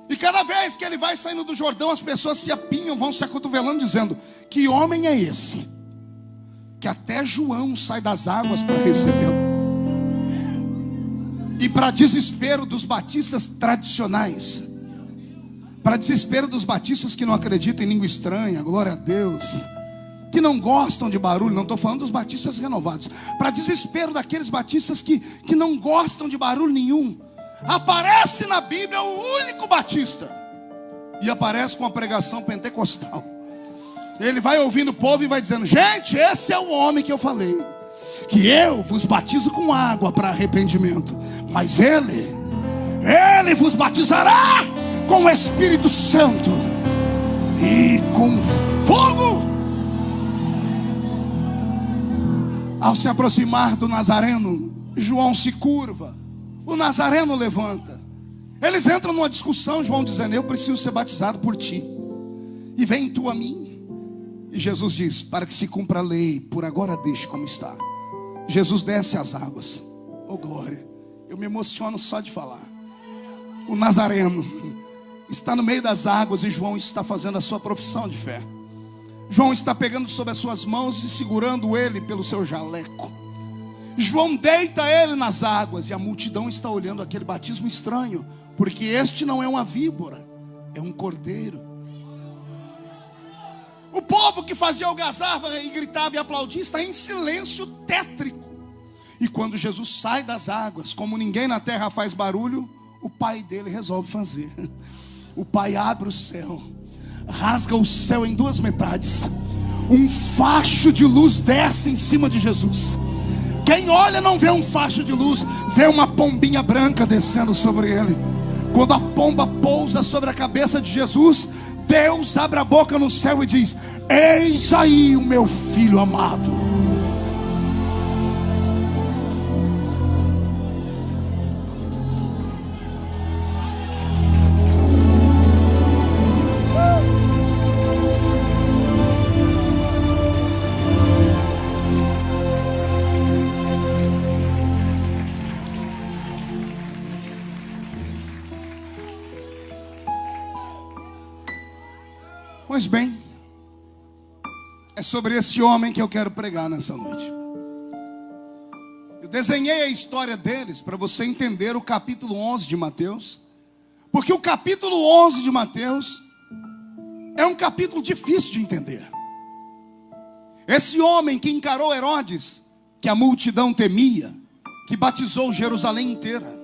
E cada vez que ele vai saindo do Jordão, as pessoas se apinham, vão se acotovelando, dizendo: que homem é esse? Que até João sai das águas para recebê-lo. E para desespero dos batistas tradicionais, para desespero dos batistas que não acreditam em língua estranha, glória a Deus, que não gostam de barulho, não estou falando dos batistas renovados, para desespero daqueles batistas que não gostam de barulho nenhum, aparece na Bíblia o único batista, e aparece com a pregação pentecostal. Ele vai ouvindo o povo e vai dizendo: gente, esse é o homem que eu falei, que eu vos batizo com água para arrependimento, mas ele vos batizará com o Espírito Santo e com fogo. Ao se aproximar do Nazareno, João se curva, o Nazareno levanta. Eles entram numa discussão, João dizendo: eu preciso ser batizado por ti, e vem tu a mim. E Jesus diz: para que se cumpra a lei, por agora deixe como está. Jesus desce as águas. Oh glória, eu me emociono só de falar. O Nazareno está no meio das águas, e João está fazendo a sua profissão de fé. João está pegando sobre as suas mãos e segurando ele pelo seu jaleco. João deita ele nas águas, e a multidão está olhando aquele batismo estranho, porque este não é uma víbora, é um cordeiro. O povo que fazia algazarra e gritava e aplaudia está em silêncio tétrico. E quando Jesus sai das águas, como ninguém na terra faz barulho, o pai dele resolve fazer. O pai abre o céu, rasga o céu em duas metades, um facho de luz desce em cima de Jesus. Quem olha não vê um facho de luz, vê uma pombinha branca descendo sobre ele. Quando a pomba pousa sobre a cabeça de Jesus, Deus abre a boca no céu e diz: eis aí o meu filho amado. Pois bem, é sobre esse homem que eu quero pregar nessa noite. Eu desenhei a história deles para você entender o capítulo 11 de Mateus, porque o capítulo 11 de Mateus é um capítulo difícil de entender. Esse homem que encarou Herodes, que a multidão temia, que batizou Jerusalém inteira.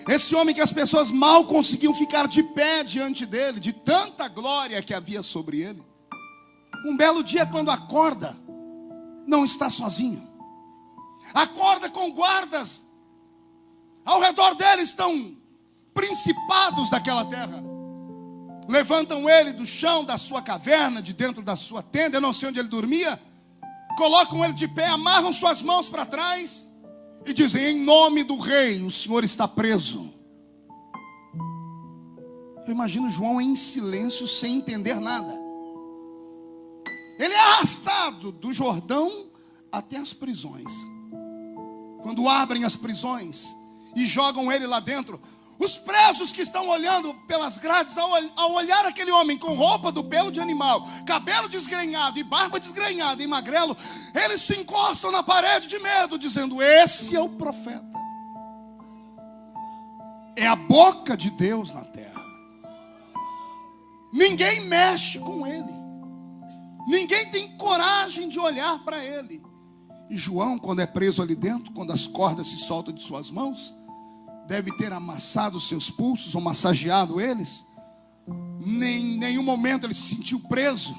Esse homem que as pessoas mal conseguiam ficar de pé diante dele, de tanta glória que havia sobre ele. Um belo dia, quando acorda, não está sozinho. Acorda com guardas. Ao redor dele estão principados daquela terra. Levantam ele do chão da sua caverna, de dentro da sua tenda, eu não sei onde ele dormia. Colocam ele de pé, amarram suas mãos para trás e dizem: em nome do rei, o senhor está preso. Eu imagino João em silêncio, sem entender nada. Ele é arrastado do Jordão até as prisões. Quando abrem as prisões e jogam ele lá dentro, os presos que estão olhando pelas grades, ao olhar aquele homem com roupa do pelo de animal, cabelo desgrenhado e barba desgrenhada e magrelo, eles se encostam na parede de medo, dizendo: esse é o profeta. É a boca de Deus na terra. Ninguém mexe com ele. Ninguém tem coragem de olhar para ele. E João, quando é preso ali dentro, quando as cordas se soltam de suas mãos, deve ter amassado os seus pulsos ou massageado eles. Em nenhum momento ele se sentiu preso.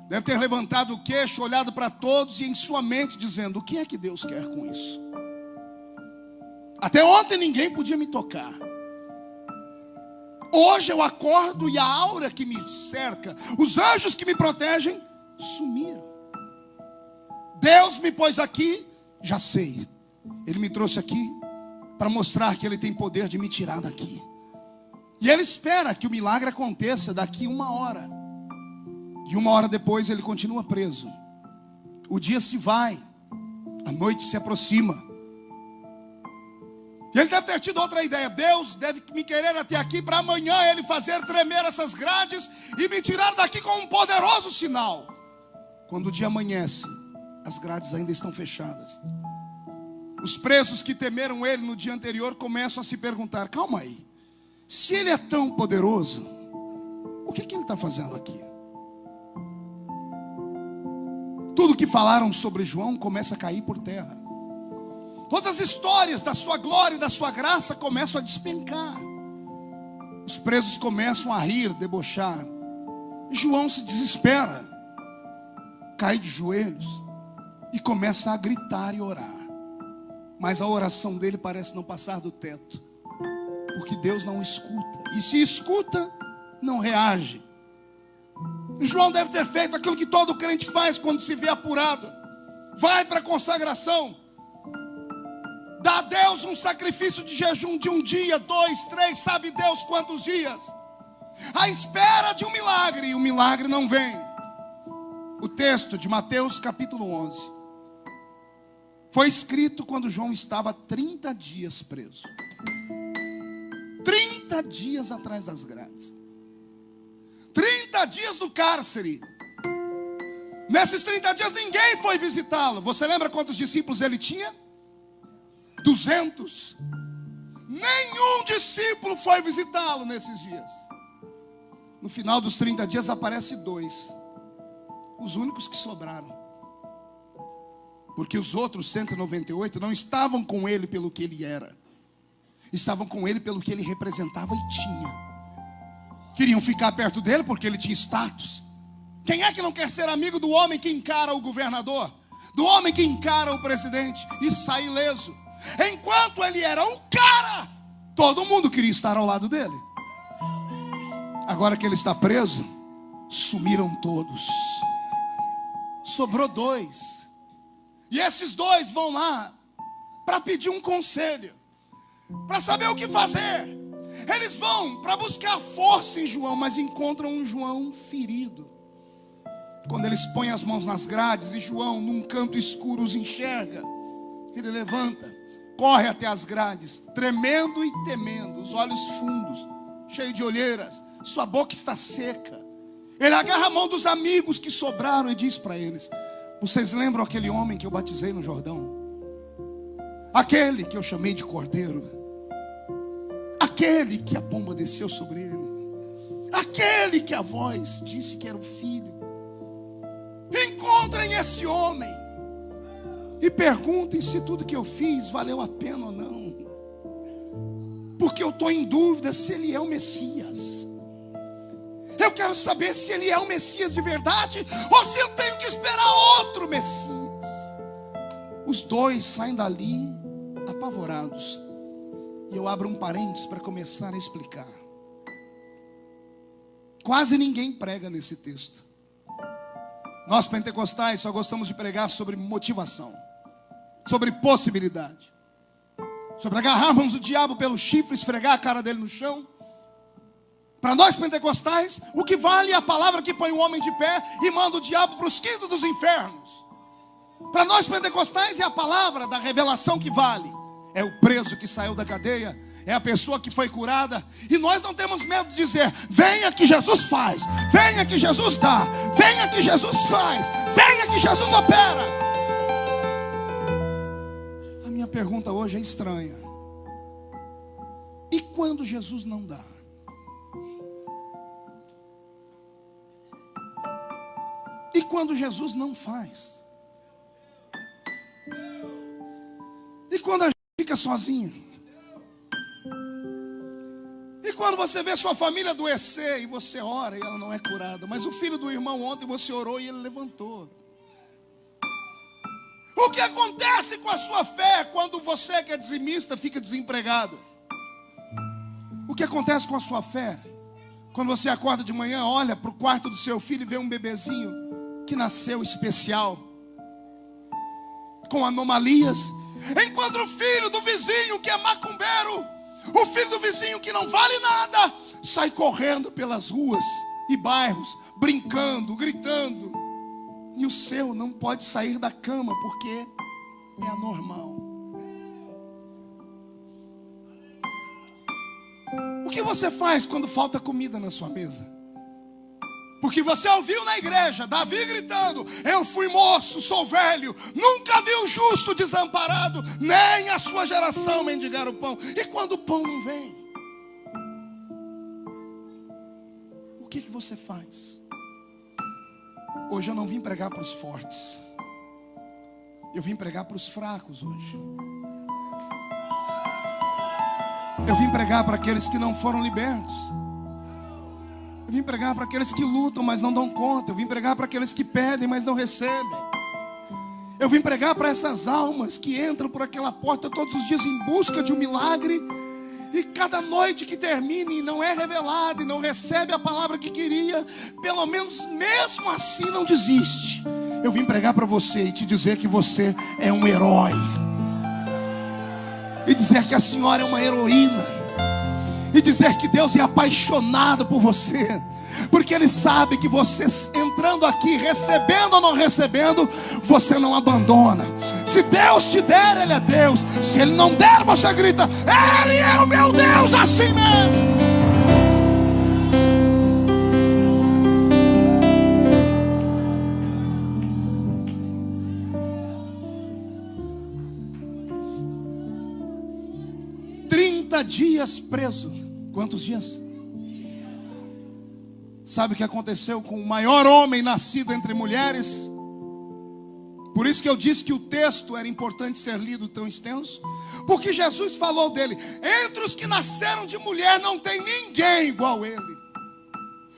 Deve ter levantado o queixo, olhado para todos e em sua mente dizendo: o que é que Deus quer com isso? Até ontem ninguém podia me tocar. Hoje eu acordo e a aura que me cerca, os anjos que me protegem, sumiram. Deus me pôs aqui, já sei. Ele me trouxe aqui para mostrar que Ele tem poder de me tirar daqui. E Ele espera que o milagre aconteça daqui 1 hora. E 1 hora depois Ele continua preso. O dia se vai, a noite se aproxima. E ele deve ter tido outra ideia. Deus deve me querer até aqui para amanhã Ele fazer tremer essas grades e me tirar daqui com um poderoso sinal. Quando o dia amanhece, as grades ainda estão fechadas. Os presos que temeram ele no dia anterior começam a se perguntar: calma aí, se ele é tão poderoso, o que ele está fazendo aqui? Tudo que falaram sobre João começa a cair por terra. Todas as histórias da sua glória e da sua graça começam a despencar. Os presos começam a rir, debochar. E João se desespera, cai de joelhos e começa a gritar e orar. Mas a oração dele parece não passar do teto, porque Deus não escuta. E se escuta, não reage. E João deve ter feito aquilo que todo crente faz quando se vê apurado. Vai para a consagração. Dá a Deus um sacrifício de jejum de 1 dia, 2, 3, sabe Deus quantos dias. À espera de um milagre, e o milagre não vem. O texto de Mateus capítulo 11 foi escrito quando João estava 30 dias preso. 30 dias atrás das grades. 30 dias no cárcere. Nesses 30 dias ninguém foi visitá-lo. Você lembra quantos discípulos ele tinha? 200. Nenhum discípulo foi visitá-lo nesses dias. No final dos 30 dias aparece 2. Os únicos que sobraram. Porque os outros 198 não estavam com ele pelo que ele era. Estavam com ele pelo que ele representava e tinha. Queriam ficar perto dele porque ele tinha status. Quem é que não quer ser amigo do homem que encara o governador? Do homem que encara o presidente e sai ileso? Enquanto ele era o cara, todo mundo queria estar ao lado dele. Agora que ele está preso, sumiram todos. Sobrou 2. E esses 2 vão lá para pedir um conselho, para saber o que fazer. Eles vão para buscar força em João, mas encontram um João ferido. Quando eles põem as mãos nas grades e João num canto escuro os enxerga, ele levanta, corre até as grades, tremendo e temendo, os olhos fundos, cheio de olheiras, sua boca está seca. Ele agarra a mão dos amigos que sobraram e diz para eles: vocês lembram aquele homem que eu batizei no Jordão? Aquele que eu chamei de Cordeiro? Aquele que a pomba desceu sobre ele? Aquele que a voz disse que era o filho? Encontrem esse homem e perguntem se tudo que eu fiz valeu a pena ou não, porque eu estou em dúvida se ele é o Messias. Eu quero saber se ele é o Messias de verdade ou se eu tenho que esperar outro Messias. Os dois saem dali apavorados. E eu abro um parênteses para começar a explicar. Quase ninguém prega nesse texto. Nós pentecostais só gostamos de pregar sobre motivação, sobre possibilidade, sobre agarrarmos o diabo pelo chifre, esfregar a cara dele no chão. Para nós pentecostais, o que vale é a palavra que põe o homem de pé e manda o diabo para os quintos dos infernos. Para nós pentecostais é a palavra da revelação que vale. É o preso que saiu da cadeia, é a pessoa que foi curada. E nós não temos medo de dizer: venha que Jesus faz, venha que Jesus dá, venha que Jesus faz, venha que Jesus opera. A minha pergunta hoje é estranha: e quando Jesus não dá? E quando Jesus não faz? E quando a gente fica sozinho? E quando você vê sua família adoecer e você ora e ela não é curada, mas o filho do irmão ontem você orou e ele levantou? O que acontece com a sua fé quando você que é dizimista fica desempregado? O que acontece com a sua fé quando você acorda de manhã, olha para o quarto do seu filho e vê um bebezinho que nasceu especial, com anomalias, enquanto o filho do vizinho que é macumbeiro, o filho do vizinho que não vale nada, sai correndo pelas ruas e bairros, brincando, gritando, e o seu não pode sair da cama porque é anormal. O que você faz quando falta comida na sua mesa? Porque você ouviu na igreja Davi gritando: eu fui moço, sou velho, nunca vi o justo desamparado, nem a sua geração mendigar o pão. E quando o pão não vem, o que você faz? Hoje eu não vim pregar para os fortes, eu vim pregar para os fracos hoje. Eu vim pregar para aqueles que não foram libertos. Eu vim pregar para aqueles que lutam, mas não dão conta. Eu vim pregar para aqueles que pedem, mas não recebem. Eu vim pregar para essas almas que entram por aquela porta todos os dias em busca de um milagre, e cada noite que termina e não é revelada e não recebe a palavra que queria, pelo menos mesmo assim não desiste. Eu vim pregar para você e te dizer que você é um herói, e dizer que a senhora é uma heroína, e dizer que Deus é apaixonado por você, porque Ele sabe que você entrando aqui, recebendo ou não recebendo, você não abandona. Se Deus te der, Ele é Deus. Se Ele não der, você grita: Ele é o meu Deus, assim mesmo. Dias preso. Quantos dias? Sabe o que aconteceu com o maior homem nascido entre mulheres? Por isso que eu disse que o texto era importante ser lido tão extenso, porque Jesus falou dele: entre os que nasceram de mulher não tem ninguém igual ele.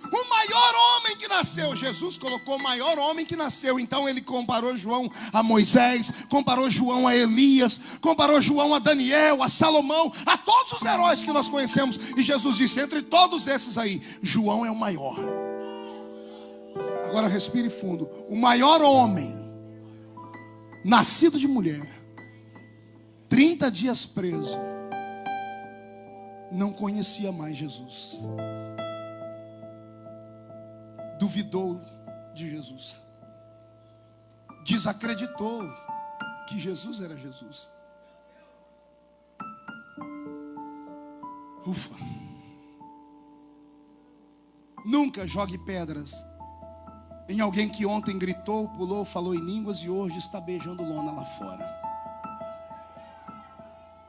O maior homem que nasceu, Jesus colocou o maior homem que nasceu. Então ele comparou João a Moisés, comparou João a Elias, comparou João a Daniel, a Salomão, a todos os heróis que nós conhecemos. E Jesus disse: entre todos esses aí, João é o maior. Agora respire fundo. O maior homem nascido de mulher, 30 dias preso, não conhecia mais Jesus. Duvidou de Jesus, desacreditou que Jesus era Jesus. Ufa. Nunca jogue pedras em alguém que ontem gritou, pulou, falou em línguas e hoje está beijando lona lá fora.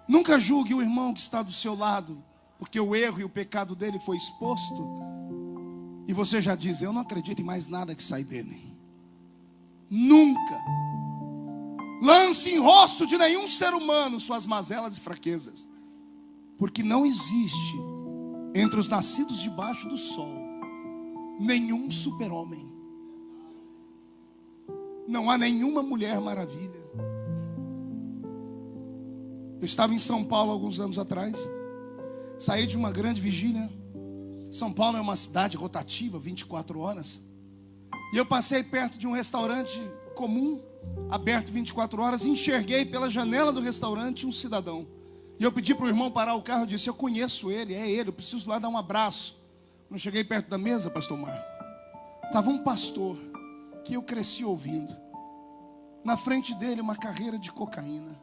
Nunca julgue o irmão que está do seu lado, porque o erro e o pecado dele foi exposto, e você já diz: eu não acredito em mais nada que sai dele. Nunca lance em rosto de nenhum ser humano suas mazelas e fraquezas, porque não existe entre os nascidos debaixo do sol nenhum super-homem. Não há nenhuma mulher maravilha. Eu estava em São Paulo alguns anos atrás, saí de uma grande vigília. São Paulo é uma cidade rotativa, 24 horas. E eu passei perto de um restaurante comum, aberto 24 horas, e enxerguei pela janela do restaurante um cidadão. E eu pedi para o irmão parar o carro e disse: eu conheço ele, é ele, eu preciso lá dar um abraço. Quando eu cheguei perto da mesa, pastor Marco, estava um pastor que eu cresci ouvindo. Na frente dele uma carreira de cocaína,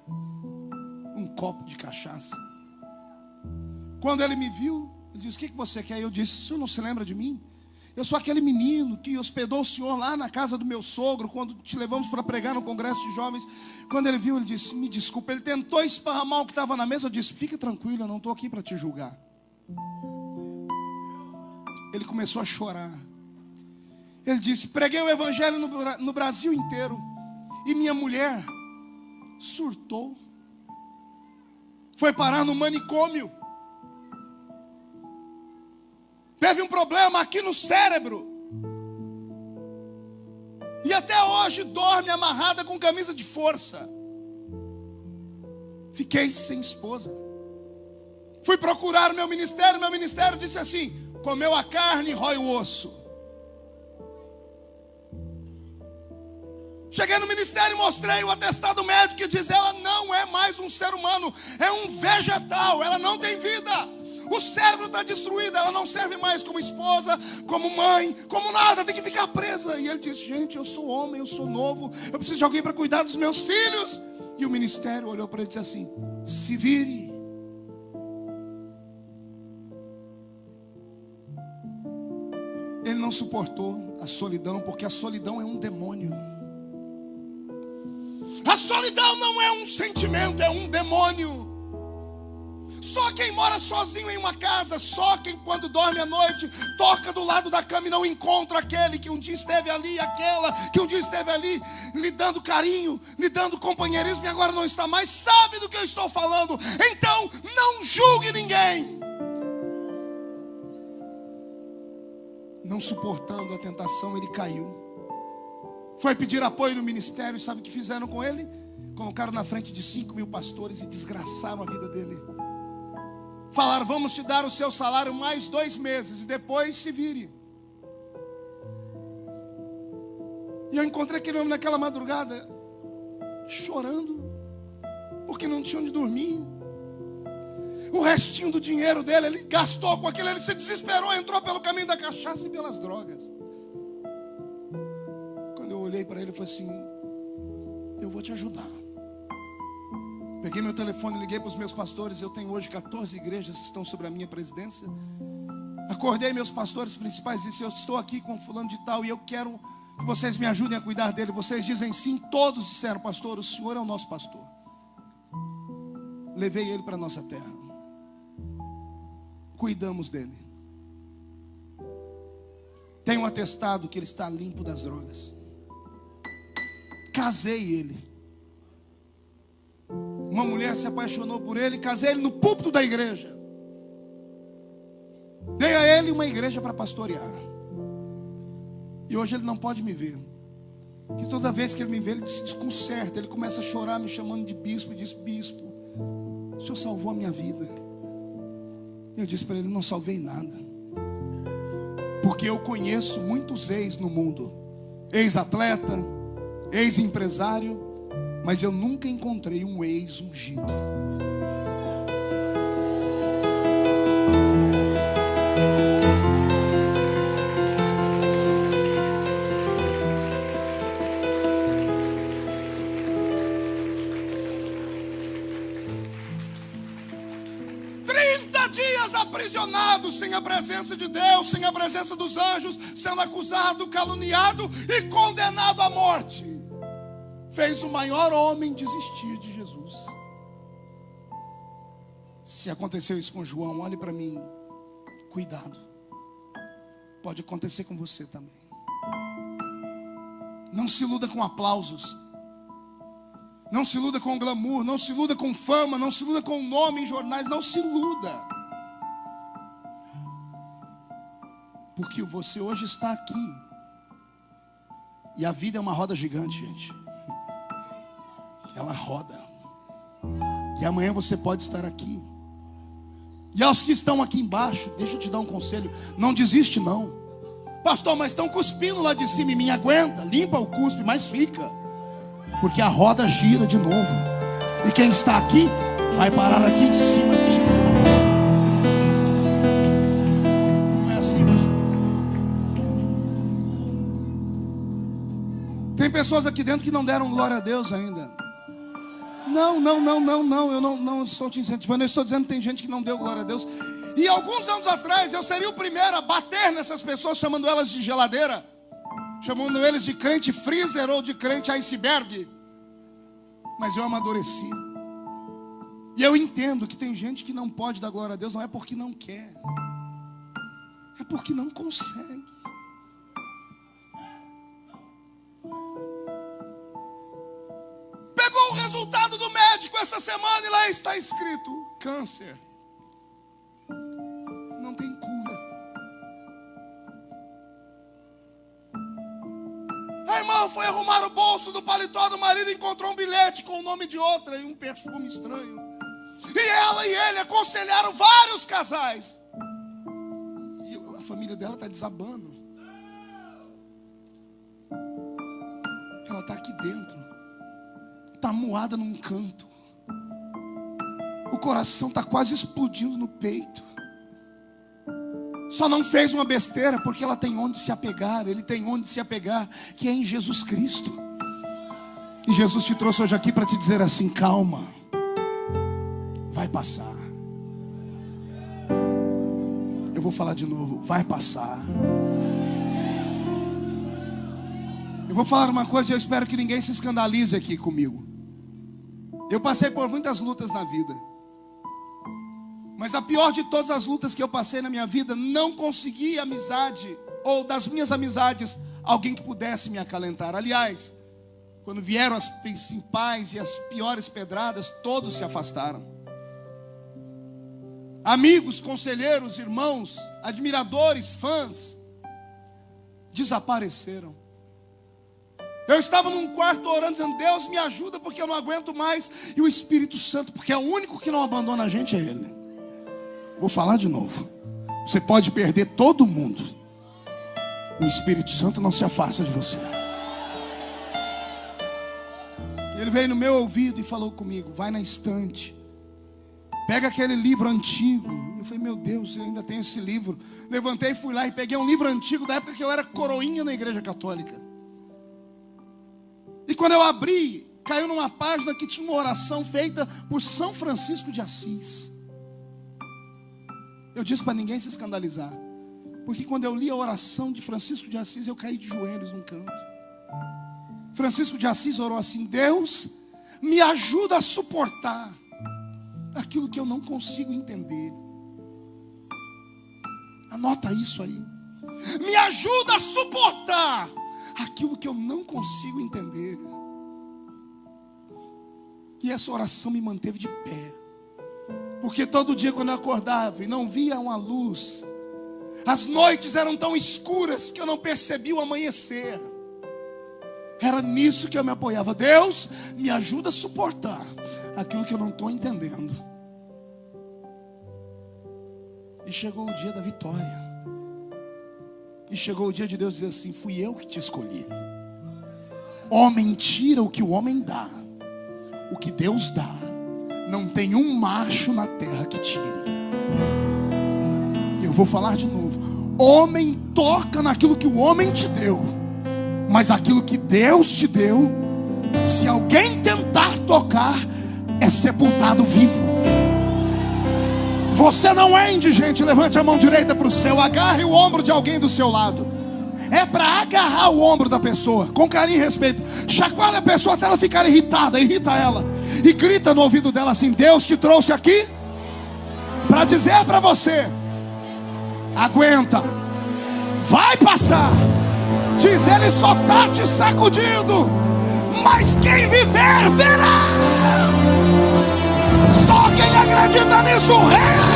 um copo de cachaça. Quando ele me viu, ele disse: o que você quer? Eu disse: o senhor não se lembra de mim? Eu sou aquele menino que hospedou o senhor lá na casa do meu sogro, quando te levamos para pregar no congresso de jovens. Quando ele viu, ele disse: me desculpa. Ele tentou esparramar o que estava na mesa. Eu disse: fica tranquilo, eu não estou aqui para te julgar. Ele começou a chorar. Ele disse: preguei o evangelho no Brasil inteiro, e minha mulher surtou, foi parar no manicômio, teve um problema aqui no cérebro, e até hoje dorme amarrada com camisa de força. Fiquei sem esposa. Fui procurar o meu ministério disse assim: comeu a carne, rói o osso. Cheguei no ministério e mostrei o atestado médico que diz: ela não é mais um ser humano, é um vegetal, ela não tem vida. O cérebro está destruído, ela não serve mais como esposa, como mãe, como nada, tem que ficar presa. E ele disse: gente, eu sou homem, eu sou novo, eu preciso de alguém para cuidar dos meus filhos. E o ministério olhou para ele e disse assim: se vire. Ele não suportou a solidão, porque a solidão é um demônio. A solidão não é um sentimento, é um demônio. Só quem mora sozinho em uma casa, só quem quando dorme à noite toca do lado da cama e não encontra aquele que um dia esteve ali, aquela que um dia esteve ali, lhe dando carinho, lhe dando companheirismo e agora não está mais, sabe do que eu estou falando. Então não julgue ninguém. Não suportando a tentação, ele caiu. Foi pedir apoio no ministério. Sabe o que fizeram com ele? Colocaram na frente de 5.000 pastores e desgraçaram a vida dele. Falaram: vamos te dar o seu salário mais 2 meses e depois se vire. E eu encontrei aquele homem naquela madrugada chorando, porque não tinha onde dormir. O restinho do dinheiro dele ele gastou com aquilo. Ele se desesperou, entrou pelo caminho da cachaça e pelas drogas. Eu olhei para ele e falei assim: eu vou te ajudar. Peguei meu telefone, liguei para os meus pastores. Eu tenho hoje 14 igrejas que estão sobre a minha presidência. Acordei meus pastores principais e disse: eu estou aqui com fulano de tal e eu quero que vocês me ajudem a cuidar dele. Vocês dizem sim? Todos disseram: pastor, o senhor é o nosso pastor. Levei ele para a nossa terra, cuidamos dele. Tem um atestado que ele está limpo das drogas. Casei ele. Uma mulher se apaixonou por ele, casei ele no púlpito da igreja. Dei a ele uma igreja para pastorear. E hoje ele não pode me ver, que toda vez que ele me vê, ele se desconcerta. Ele começa a chorar me chamando de bispo. E diz: bispo, o senhor salvou a minha vida. Eu disse para ele: não salvei nada, porque eu conheço muitos ex no mundo, ex-atleta, ex-empresário, mas eu nunca encontrei um ex-ungido. aprisionado sem a presença de Deus, sem a presença dos anjos, sendo acusado, caluniado e condenado à morte, fez o maior homem desistir de Jesus. Se aconteceu isso com João, olhe para mim, cuidado, pode acontecer com você também. Não se iluda com aplausos, não se iluda com glamour, não se iluda com fama, não se iluda com nome em jornais, não se iluda. Porque você hoje está aqui, e a vida é uma roda gigante, gente. Ela roda, e amanhã você pode estar aqui. E aos que estão aqui embaixo, deixa eu te dar um conselho: não desiste não. Pastor, mas estão cuspindo lá de cima em mim. Aguenta, limpa o cuspe, mas fica, porque a roda gira de novo, e quem está aqui vai parar aqui em cima de novo. Não é assim, pastor? Tem pessoas aqui dentro que não deram glória a Deus ainda. Não, eu não estou te incentivando, eu estou dizendo que tem gente que não deu glória a Deus. E alguns anos atrás eu seria o primeiro a bater nessas pessoas, chamando elas de geladeira, chamando eles de crente freezer ou de crente iceberg. Mas eu amadureci, e eu entendo que tem gente que não pode dar glória a Deus, não é porque não quer, é porque não consegue. Pegou o resultado do médico essa semana e lá está escrito: câncer. Não tem cura. A irmã foi arrumar o bolso do paletó do marido e encontrou um bilhete com o nome de outra e um perfume estranho. E ela e ele aconselharam vários casais. E a família dela está desabando. Ela está aqui dentro, está moada num canto. O coração está quase explodindo no peito. Só não fez uma besteira porque ela tem onde se apegar. Ele tem onde se apegar, que é em Jesus Cristo. E Jesus te trouxe hoje aqui para te dizer assim: calma, vai passar. Eu vou falar de novo: vai passar. Eu vou falar uma coisa e eu espero que ninguém se escandalize aqui comigo. Eu passei por muitas lutas na vida, mas a pior de todas as lutas que eu passei na minha vida, não consegui amizade, ou das minhas amizades, alguém que pudesse me acalentar. Aliás, quando vieram as principais e as piores pedradas, todos se afastaram. Amigos, conselheiros, irmãos, admiradores, fãs, desapareceram. Eu estava num quarto orando, dizendo: Deus, me ajuda porque eu não aguento mais. E o Espírito Santo, porque é o único que não abandona a gente, é Ele. Vou falar de novo: você pode perder todo mundo, o Espírito Santo não se afasta de você. Ele veio no meu ouvido e falou comigo: vai na estante, pega aquele livro antigo. Eu falei: meu Deus, eu ainda tenho esse livro. Levantei e fui lá e peguei um livro antigo da época que eu era coroinha na igreja católica. E quando eu abri, caiu numa página que tinha uma oração feita por São Francisco de Assis. Eu disse para ninguém se escandalizar, porque quando eu li a oração de Francisco de Assis, eu caí de joelhos num canto. Francisco de Assis orou assim: Deus, me ajuda a suportar aquilo que eu não consigo entender. Anota isso aí: me ajuda a suportar aquilo que eu não consigo entender. E essa oração me manteve de pé, porque todo dia quando eu acordava e não via uma luz, as noites eram tão escuras que eu não percebia o amanhecer. Era nisso que eu me apoiava: Deus, me ajuda a suportar aquilo que eu não estou entendendo. E chegou o dia da vitória. E chegou o dia de Deus dizer assim: fui eu que te escolhi. Homem tira o que o homem dá, o que Deus dá, não tem um macho na terra que tire. Eu vou falar de novo: homem toca naquilo que o homem te deu, mas aquilo que Deus te deu, se alguém tentar tocar, é sepultado vivo. Você não é indigente. Levante a mão direita para o céu. Agarre o ombro de alguém do seu lado. É para agarrar o ombro da pessoa com carinho e respeito. Chacoalha a pessoa até ela ficar irritada. Irrita ela e grita no ouvido dela assim: Deus te trouxe aqui para dizer para você: aguenta, vai passar. Diz: ele só está te sacudindo, mas quem viver verá. Só quem acredita nisso reage.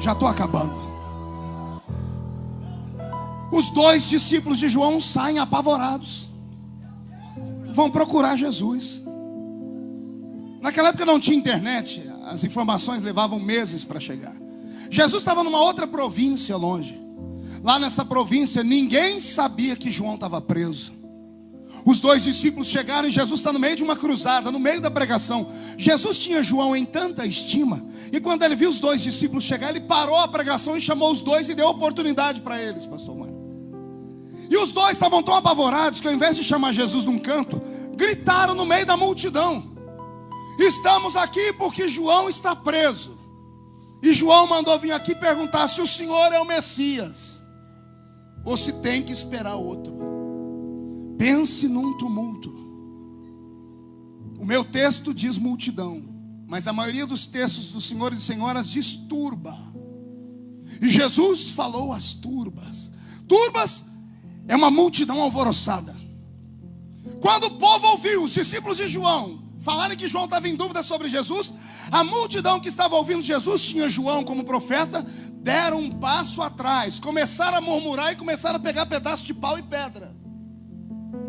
Já estou acabando. Os dois discípulos de João saem apavorados. Vão procurar Jesus. Naquela época não tinha internet. As informações levavam meses para chegar. Jesus estava numa outra província longe. Lá nessa província ninguém sabia que João estava preso. Os dois discípulos chegaram e Jesus está no meio de uma cruzada, no meio da pregação. Jesus tinha João em tanta estima, e quando ele viu os dois discípulos chegar, ele parou a pregação e chamou os dois e deu oportunidade para eles, pastor Mário. E os dois estavam tão apavorados que ao invés de chamar Jesus num canto, gritaram no meio da multidão: estamos aqui porque João está preso. E João mandou vir aqui perguntar se o Senhor é o Messias ou se tem que esperar outro. Pense num tumulto. O meu texto diz multidão, mas a maioria dos textos dos senhores e senhoras diz turba. E Jesus falou às turbas. Turbas é uma multidão alvoroçada. Quando o povo ouviu os discípulos de João falarem que João estava em dúvida sobre Jesus, a multidão que estava ouvindo Jesus tinha João como profeta, deram um passo atrás, começaram a murmurar e começaram a pegar pedaços de pau e pedra.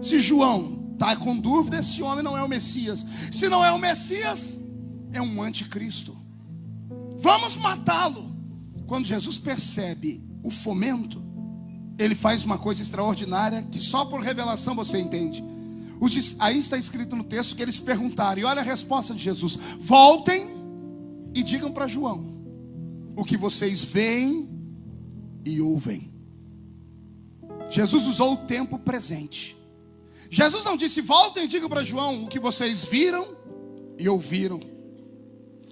Se João está com dúvida, esse homem não é o Messias. Se não é o Messias, é um anticristo. Vamos matá-lo. Quando Jesus percebe o fomento, ele faz uma coisa extraordinária que só por revelação você entende. Aí está escrito no texto que eles perguntaram, e olha a resposta de Jesus: voltem e digam para João o que vocês veem e ouvem. Jesus usou o tempo presente. Jesus não disse: voltem e digam para João o que vocês viram e ouviram.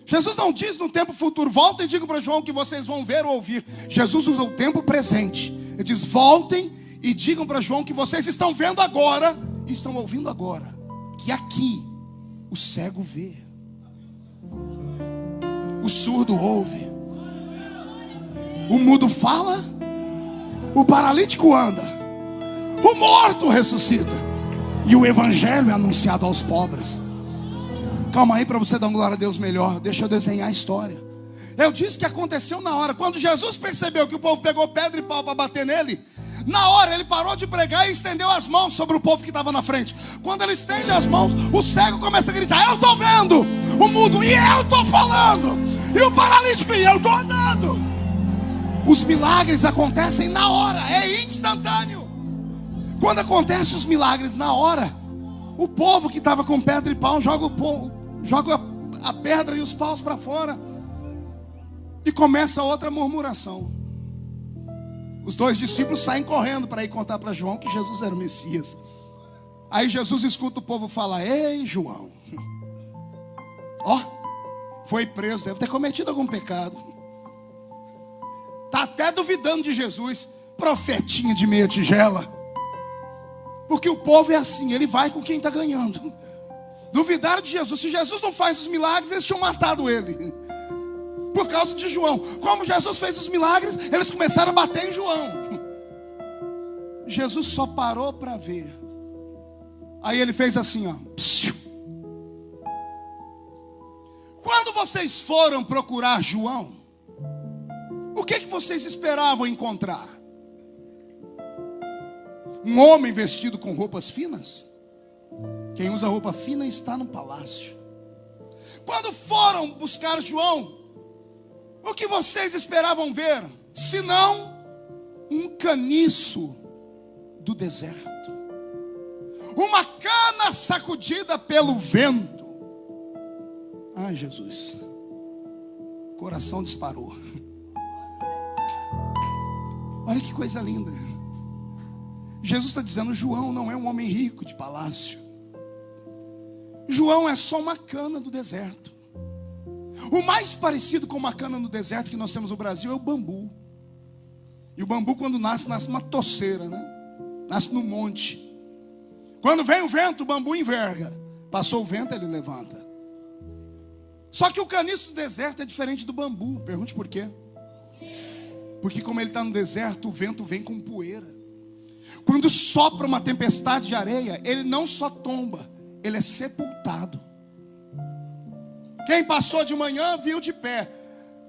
Jesus não diz no tempo futuro: voltem e digam para João o que vocês vão ver ou ouvir. Jesus usa o tempo presente. Ele diz: voltem e digam para João o que vocês estão vendo agora e estão ouvindo agora. Que aqui o cego vê, o surdo ouve, o mudo fala, o paralítico anda, o morto ressuscita. E o evangelho é anunciado aos pobres. Calma aí para você dar uma glória a Deus melhor. Deixa eu desenhar a história. Eu disse que aconteceu na hora. Quando Jesus percebeu que o povo pegou pedra e pau para bater nele, na hora ele parou de pregar e estendeu as mãos sobre o povo que estava na frente. Quando ele estende as mãos, o cego começa a gritar: eu estou vendo. O mudo: e eu estou falando. E o paralítico: e eu estou andando. Os milagres acontecem na hora. É instantâneo. Quando acontecem os milagres na hora, o povo que estava com pedra e pau joga a pedra e os paus para fora. E começa outra murmuração. Os dois discípulos saem correndo para ir contar para João que Jesus era o Messias. Aí Jesus escuta o povo falar: ei, João, foi preso, deve ter cometido algum pecado. Está até duvidando de Jesus. Profetinha de meia tigela. Porque o povo é assim, ele vai com quem está ganhando. Duvidaram de Jesus. Se Jesus não faz os milagres, eles tinham matado ele. Por causa de João. Como Jesus fez os milagres, eles começaram a bater em João. Jesus só parou para ver. Aí ele fez assim, ó. Quando vocês foram procurar João, o que vocês esperavam encontrar? Um homem vestido com roupas finas? Quem usa roupa fina está no palácio. Quando foram buscar João, o que vocês esperavam ver? Senão um caniço do deserto. Uma cana sacudida pelo vento. Ai, Jesus. O coração disparou. Olha que coisa linda. Jesus está dizendo: João não é um homem rico de palácio. João é só uma cana do deserto. O mais parecido com uma cana no deserto que nós temos no Brasil é o bambu. E o bambu, quando nasce, nasce numa toceira, né? Nasce no monte. Quando vem o vento, o bambu enverga. Passou o vento, ele levanta. Só que o caniço do deserto é diferente do bambu. Pergunte por quê? Porque como ele está no deserto, o vento vem com poeira. Quando sopra uma tempestade de areia, ele não só tomba, ele é sepultado. Quem passou de manhã viu de pé.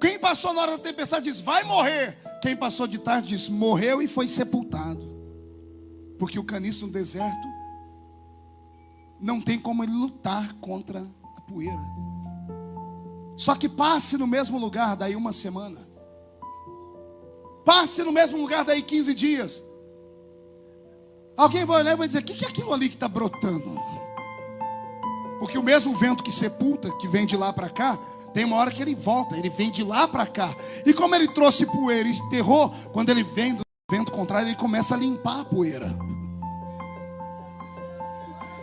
Quem passou na hora da tempestade diz: vai morrer. Quem passou de tarde diz: morreu e foi sepultado. Porque o caniço no deserto não tem como ele lutar contra a poeira. Só que passe no mesmo lugar daí uma semana. Passe no mesmo lugar daí 15 dias. Alguém vai olhar e vai dizer: o que é aquilo ali que está brotando? Porque o mesmo vento que sepulta, que vem de lá para cá, tem uma hora que ele volta, ele vem de lá para cá. E como ele trouxe poeira e enterrou, quando ele vem do vento contrário, ele começa a limpar a poeira.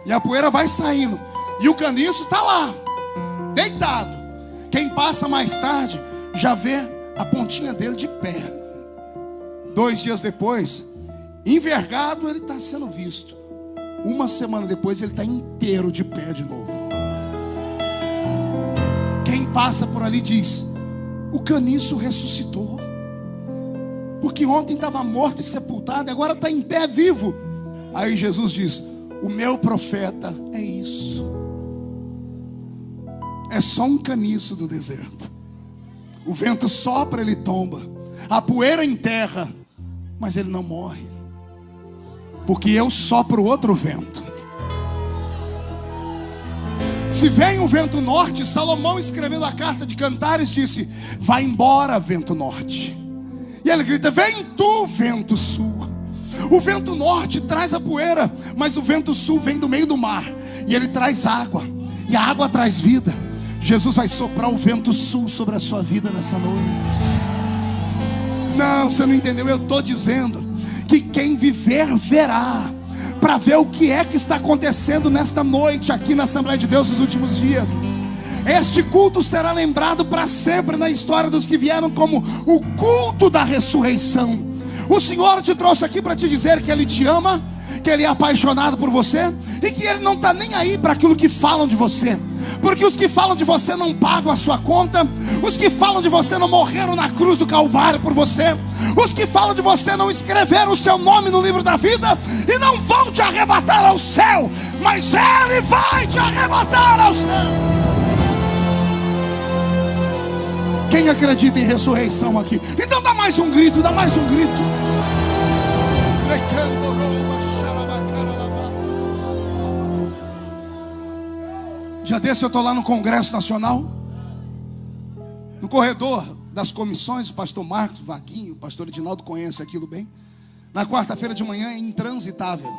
E a poeira vai saindo. E o caniço está lá, deitado. Quem passa mais tarde já vê a pontinha dele de pé. 2 dias depois, envergado, ele está sendo visto. Uma semana depois, ele está inteiro de pé de novo. Quem passa por ali diz: o caniço ressuscitou. Porque ontem estava morto e sepultado, agora está em pé vivo. Aí Jesus diz: o meu profeta é isso. É só um caniço do deserto. O vento sopra, ele tomba. A poeira enterra, mas ele não morre. Porque eu sopro outro vento. Se vem o vento norte, Salomão, escrevendo a carta de Cantares, disse: vai embora, vento norte. E ele grita: vem tu, vento sul. O vento norte traz a poeira, mas o vento sul vem do meio do mar. E ele traz água, e a água traz vida. Jesus vai soprar o vento sul sobre a sua vida nessa noite. Não, você não entendeu. Eu estou dizendo que quem viver verá, para ver o que é que está acontecendo nesta noite aqui na Assembleia de Deus nos últimos dias. Este culto será lembrado para sempre na história dos que vieram como o culto da ressurreição. O Senhor te trouxe aqui para te dizer que Ele te ama, que Ele é apaixonado por você e que Ele não está nem aí para aquilo que falam de você. Porque os que falam de você não pagam a sua conta. Os que falam de você não morreram na cruz do Calvário por você. Os que falam de você não escreveram o seu nome no livro da vida e não vão te arrebatar ao céu, mas Ele vai te arrebatar ao céu. Quem acredita em ressurreição aqui? Então dá mais um grito, dá mais um grito. Já desse eu estou lá no Congresso Nacional, no corredor das comissões, o pastor Marcos, Vaguinho, o pastor Edinaldo conhece aquilo bem. Na quarta-feira de manhã é intransitável.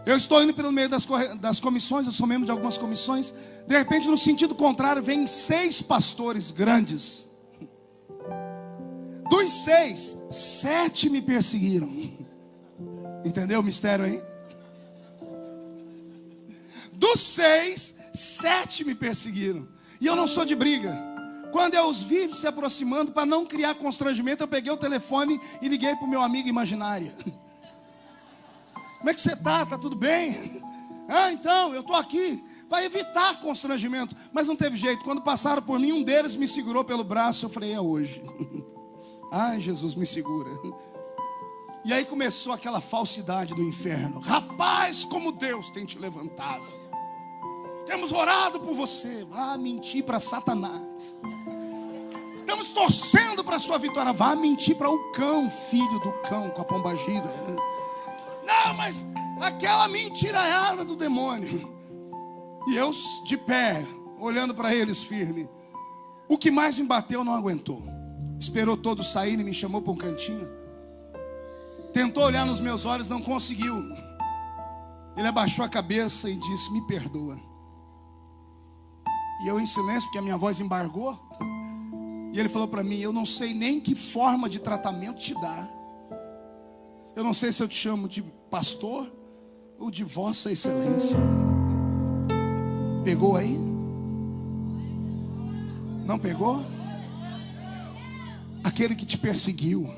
Eu estou indo pelo meio das comissões, eu sou membro de algumas comissões. De repente, no sentido contrário, vem 6 pastores grandes. Dos 6, 7 me perseguiram. Entendeu o mistério aí? Dos 6, 7 me perseguiram. E eu não sou de briga. Quando eu os vi se aproximando, para não criar constrangimento, eu peguei o telefone e liguei para o meu amigo imaginário. Como é que você está? Está tudo bem? Ah, então, eu estou aqui para evitar constrangimento. Mas não teve jeito. Quando passaram por mim, um deles me segurou pelo braço. Eu falei: é hoje. Ai, Jesus, me segura. E aí começou aquela falsidade do inferno. Rapaz, como Deus tem te levantado. Temos orado por você. Vá mentir para Satanás. Estamos torcendo para a sua vitória. Vá mentir para o cão, filho do cão com a pombagira. Não, mas aquela mentiraiada do demônio. E eu de pé, olhando para eles firme. O que mais me bateu não aguentou. Esperou todos saírem e me chamou para um cantinho. tentou olhar nos meus olhos, não conseguiu. Ele abaixou a cabeça e disse: me perdoa. E eu em silêncio, porque a minha voz embargou. E ele falou para mim: eu não sei nem que forma de tratamento te dar. Eu não sei se eu te chamo de pastor ou de vossa excelência. Pegou aí? Não pegou? Aquele que te perseguiu,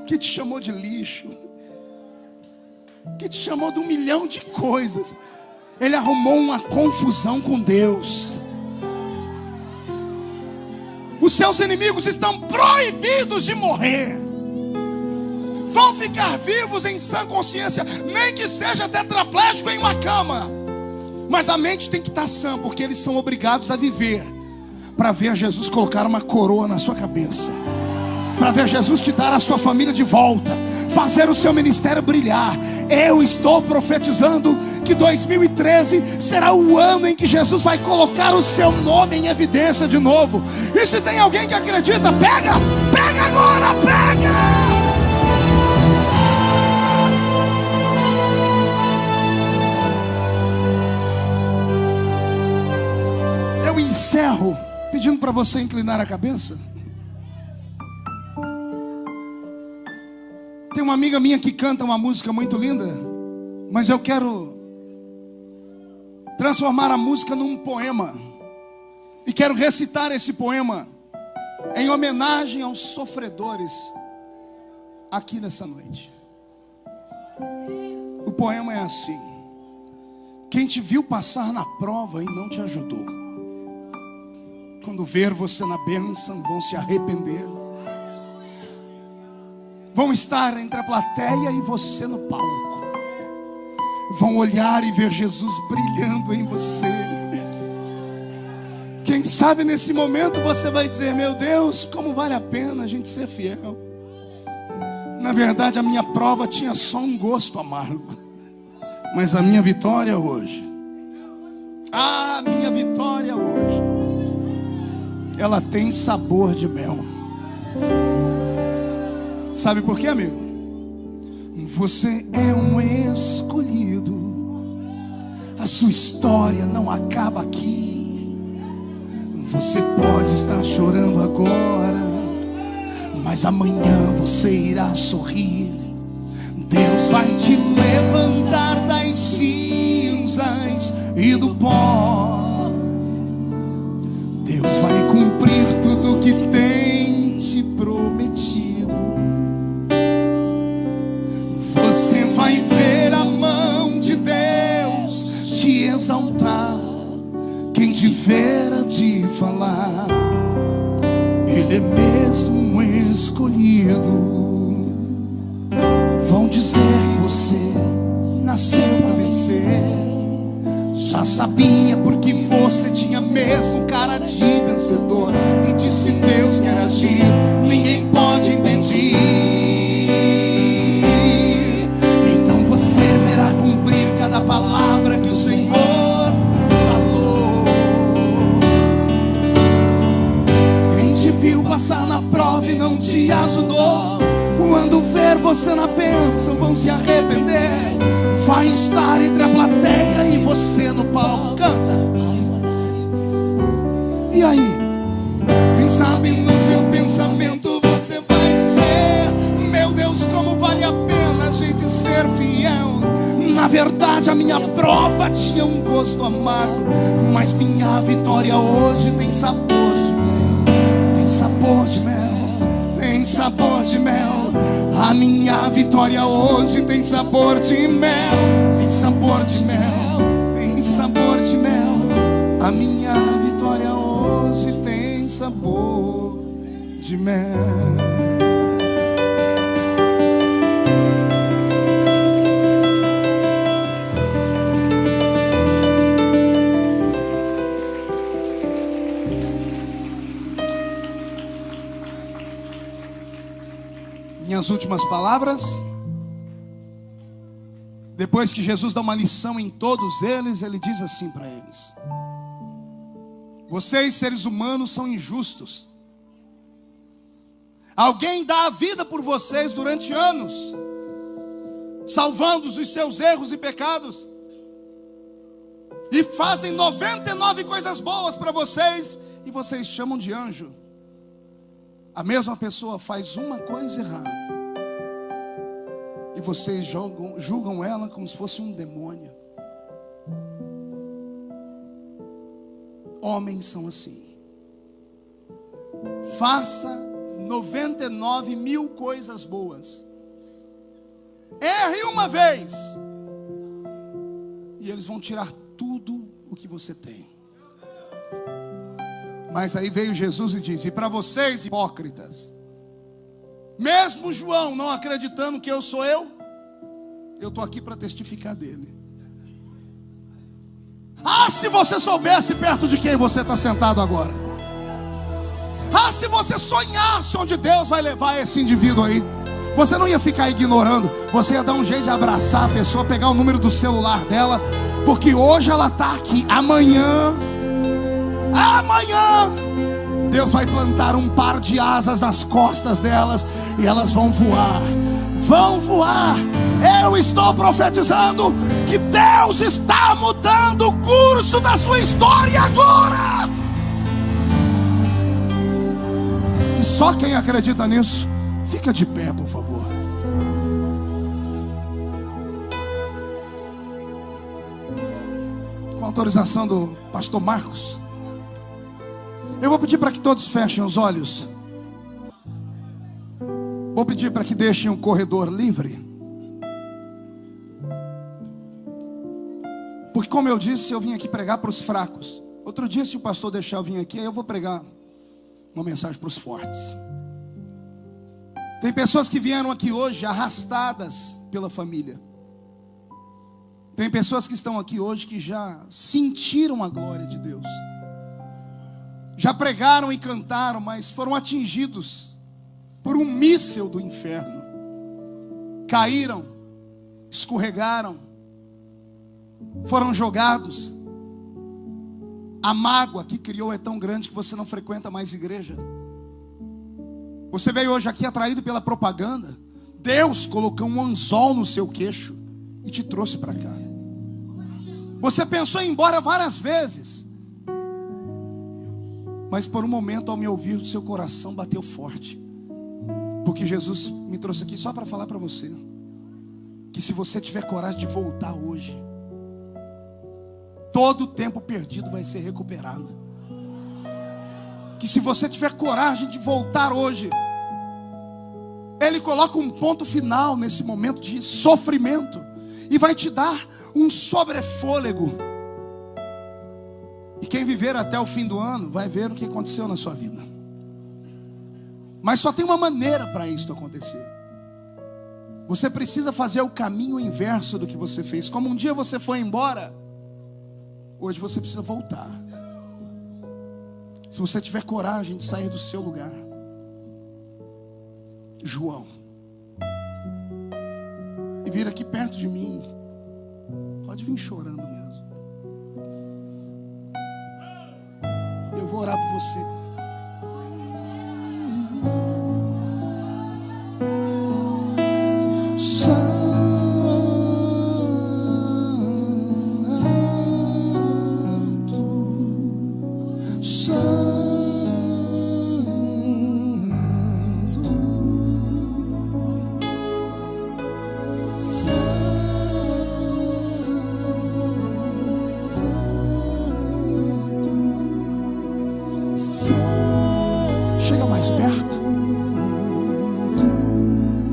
que te chamou de lixo, que te chamou de 1 milhão de coisas, ele arrumou uma confusão com Deus. Os seus inimigos estão proibidos de morrer. Vão ficar vivos em sã consciência, nem que seja tetraplégico em uma cama. Mas a mente tem que estar sã, porque eles são obrigados a viver para ver Jesus colocar uma coroa na sua cabeça, para ver Jesus te dar a sua família de volta, fazer o seu ministério brilhar. Eu estou profetizando que 2013 será o ano em que Jesus vai colocar o seu nome em evidência de novo. E se tem alguém que acredita, pega agora, pega! Eu encerro pedindo para você inclinar a cabeça. Tem uma amiga minha que canta uma música muito linda, mas eu quero transformar a música num poema. E quero recitar esse poema em homenagem aos sofredores aqui nessa noite. O poema é assim: quem te viu passar na prova e não te ajudou, quando ver você na bênção, vão se arrepender. Vão estar entre a plateia e você no palco. Vão olhar e ver Jesus brilhando em você. Quem sabe nesse momento você vai dizer: meu Deus, como vale a pena a gente ser fiel. Na verdade, a minha prova tinha só um gosto amargo, mas a minha vitória hoje, ela tem sabor de mel. Sabe por quê, amigo? Você é um escolhido. A sua história não acaba aqui. Você pode estar chorando agora, mas amanhã você irá sorrir. Deus vai te levantar das cinzas e do pó. Deus vai cumprir tudo que tem te prometido. Você vai ver a mão de Deus te exaltar. Quem te ver há de falar: Ele é mesmo um escolhido. Vão dizer que você nasceu para vencer. Já sabia, porque você tinha mesmo cara de vencedor. E disse Deus quer agir, ninguém pode impedir. Então você verá cumprir cada palavra que o Senhor falou. Quem te viu passar na prova e não te ajudou, quando ver você na bênção, vão se arrepender. Vai estar entre a plateia e você no palco. Canta. E aí? Quem sabe no seu pensamento você vai dizer: meu Deus, como vale a pena a gente ser fiel. Na verdade a minha prova tinha um gosto amargo, mas minha vitória hoje tem sabor de mel. Tem sabor de mel. Tem sabor de mel. A minha vitória hoje tem sabor de mel. Tem sabor de mel. Tem sabor de mel. A minha vitória hoje tem sabor de mel. Minhas últimas palavras. Depois que Jesus dá uma lição em todos eles, ele diz assim para eles: vocês, seres humanos, são injustos. Alguém dá a vida por vocês durante anos, salvando-os dos seus erros e pecados, e fazem 99 coisas boas para vocês, e vocês chamam de anjo. A mesma pessoa faz uma coisa errada, e vocês julgam ela como se fosse um demônio. Homens são assim. Faça 99 mil coisas boas, erre uma vez, e eles vão tirar tudo o que você tem. Mas aí veio Jesus e diz: e para vocês, hipócritas, mesmo João não acreditando que eu sou eu estou aqui para testificar dele. Ah, se você soubesse perto de quem você está sentado agora. Ah, se você sonhasse onde Deus vai levar esse indivíduo aí, você não ia ficar ignorando, você ia dar um jeito de abraçar a pessoa, pegar o número do celular dela, porque hoje ela está aqui, amanhã Deus vai plantar um par de asas nas costas delas, e elas vão voar. Eu estou profetizando que Deus está mudando o curso da sua história agora. E só quem acredita nisso, fica de pé, por favor. Com a autorização do pastor Marcos, eu vou pedir para que todos fechem os olhos. Vou pedir para que deixem um corredor livre. Porque, como eu disse, eu vim aqui pregar para os fracos. Outro dia, se o pastor deixar eu vir aqui, aí eu vou pregar uma mensagem para os fortes. Tem pessoas que vieram aqui hoje arrastadas pela família. Tem pessoas que estão aqui hoje que já sentiram a glória de Deus, já pregaram e cantaram, mas foram atingidos por um míssil do inferno. Caíram, escorregaram, foram jogados. A mágoa que criou é tão grande que você não frequenta mais igreja. Você veio hoje aqui atraído pela propaganda. Deus colocou um anzol no seu queixo e te trouxe para cá. Você pensou em ir embora várias vezes, mas por um momento, ao me ouvir, o seu coração bateu forte, porque Jesus me trouxe aqui só para falar para você que se você tiver coragem de voltar hoje, todo o tempo perdido vai ser recuperado. Que se você tiver coragem de voltar hoje, Ele coloca um ponto final nesse momento de sofrimento e vai te dar um sobrefôlego. E quem viver até o fim do ano vai ver o que aconteceu na sua vida. Mas só tem uma maneira para isso acontecer. Você precisa fazer o caminho inverso do que você fez. Como um dia você foi embora, hoje você precisa voltar. Se você tiver coragem de sair do seu lugar. João, e vir aqui perto de mim. Pode vir chorando mesmo. Eu vou orar por você. Chega mais perto.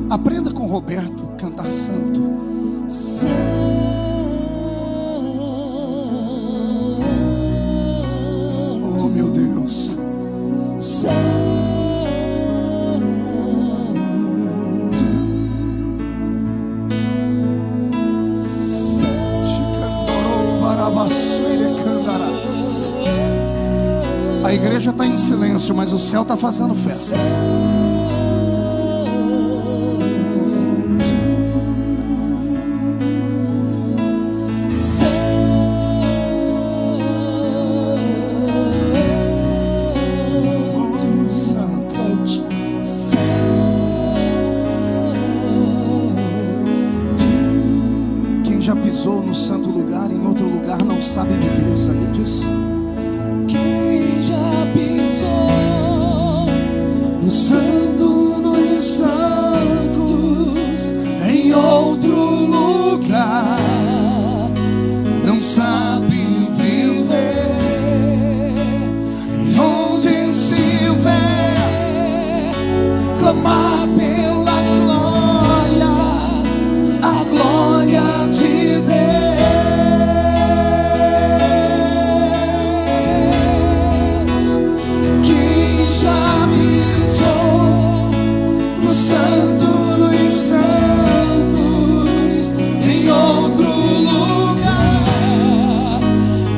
Aprenda com Roberto cantar santo. Oh, meu Deus. A igreja está em silêncio, mas o céu está fazendo festa. Santo. sabia disso? Quem já pisou no santo dos santos, Em outro lugar, não sabe viver. E onde se vê, clamar pela glória, a glória de Deus. Quem já pisou no santo dos santos, em outro lugar,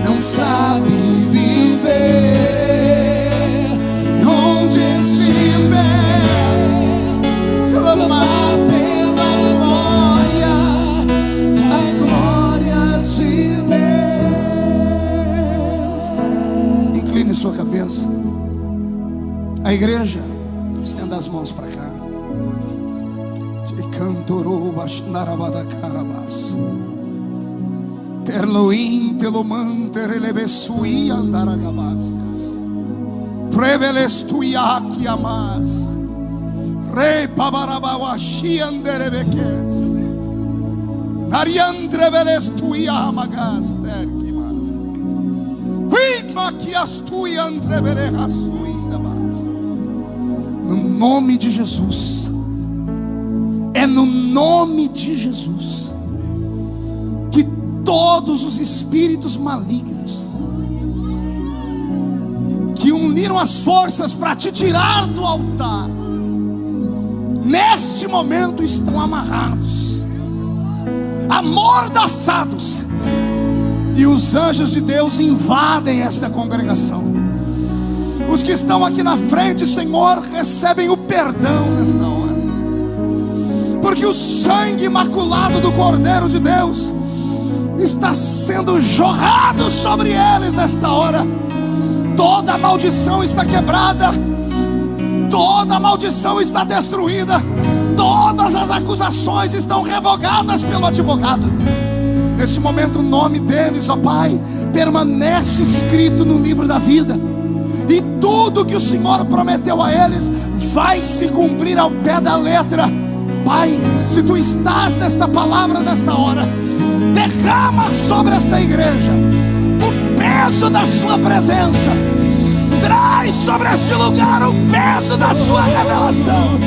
não sabe viver. E onde se vê, clamar pela glória, a glória de Deus. Incline sua cabeça. A igreja, estenda as mãos para cá. Cantorou bashnarabada carabas. Terloim telomanter elebesui andaragabasias. Prevelestuiaki amas. Re pabarabawashi anderebeques. Nariandre velestuia amagas derkimas. Huimakiastui andreberehasuinabas. No nome de Jesus. É no nome de Jesus que todos os espíritos malignos que uniram as forças para te tirar do altar, neste momento estão amarrados, amordaçados, e os anjos de Deus invadem esta congregação. Os que estão aqui na frente, Senhor, recebem o perdão nesta hora, porque o sangue imaculado do Cordeiro de Deus está sendo jorrado sobre eles nesta hora. Toda maldição está quebrada, toda maldição está destruída, todas as acusações estão revogadas pelo advogado. Neste momento o nome deles, ó Pai, permanece escrito no livro da vida, e tudo que o Senhor prometeu a eles vai se cumprir ao pé da letra. Pai, se Tu estás nesta palavra nesta hora, derrama sobre esta igreja o peso da Sua presença. Traz sobre este lugar o peso da Sua revelação.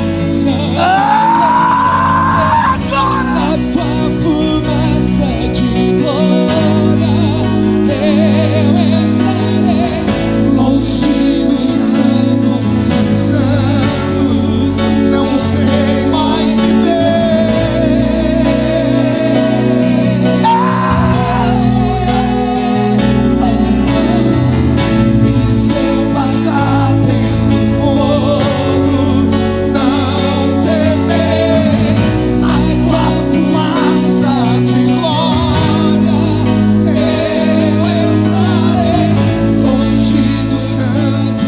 Agora a Tua fumaça de glória, eu entrarei longe do santo dos santos, não sei mais se eu passar pelo fogo, não temerei. A Tua fumaça de glória, eu entrarei longe do santo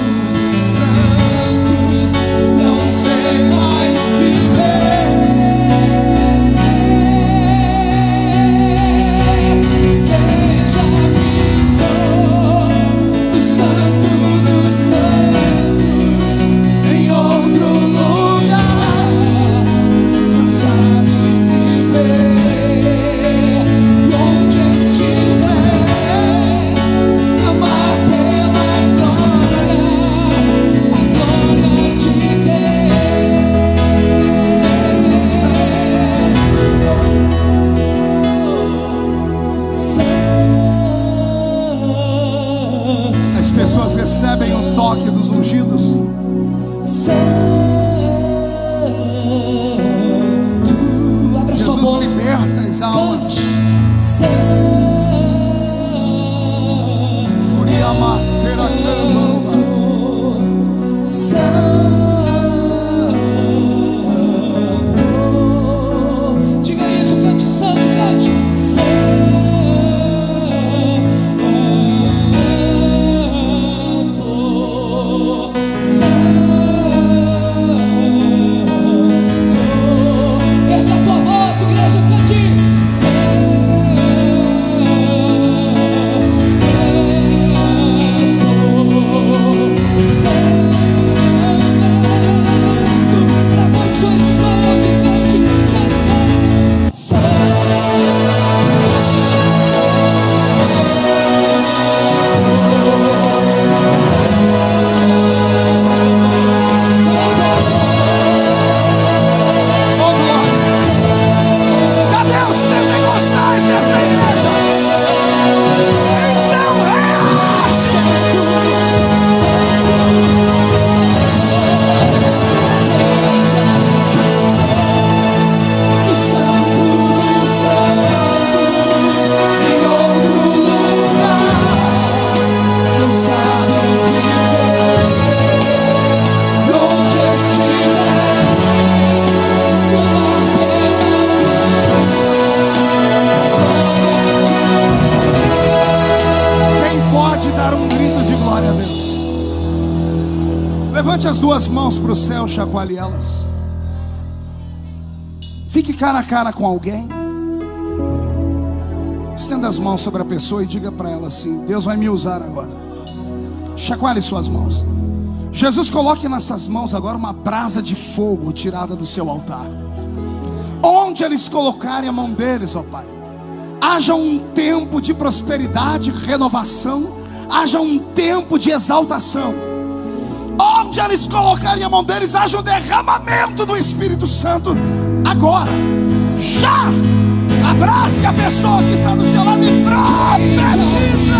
dos santos, não sei mais viver. Quem já pisou no santo dos santos, em outro lugar, não sabe viver. E onde estiver, clamar pela glória, a glória de Deus. As pessoas recebem o toque dos ungidos. Abra sua Jesus boca. liberta as almas. Uriamastera candorubas. Diga isso, cante santo, cante. Erga a tua voz, igreja, cante. Levante as duas mãos para o céu, chacoalhe elas. Fique cara a cara com alguém. Estenda as mãos sobre a pessoa e diga para ela assim: Deus vai me usar agora. Chacoalhe suas mãos. Jesus, coloque nessas mãos agora uma brasa de fogo tirada do seu altar. Onde eles colocarem a mão deles, ó Pai, haja um tempo de prosperidade, renovação, haja um tempo de exaltação. Onde eles colocarem a mão deles, haja um derramamento do Espírito Santo agora, já. Abrace a pessoa que está do seu lado e profetiza.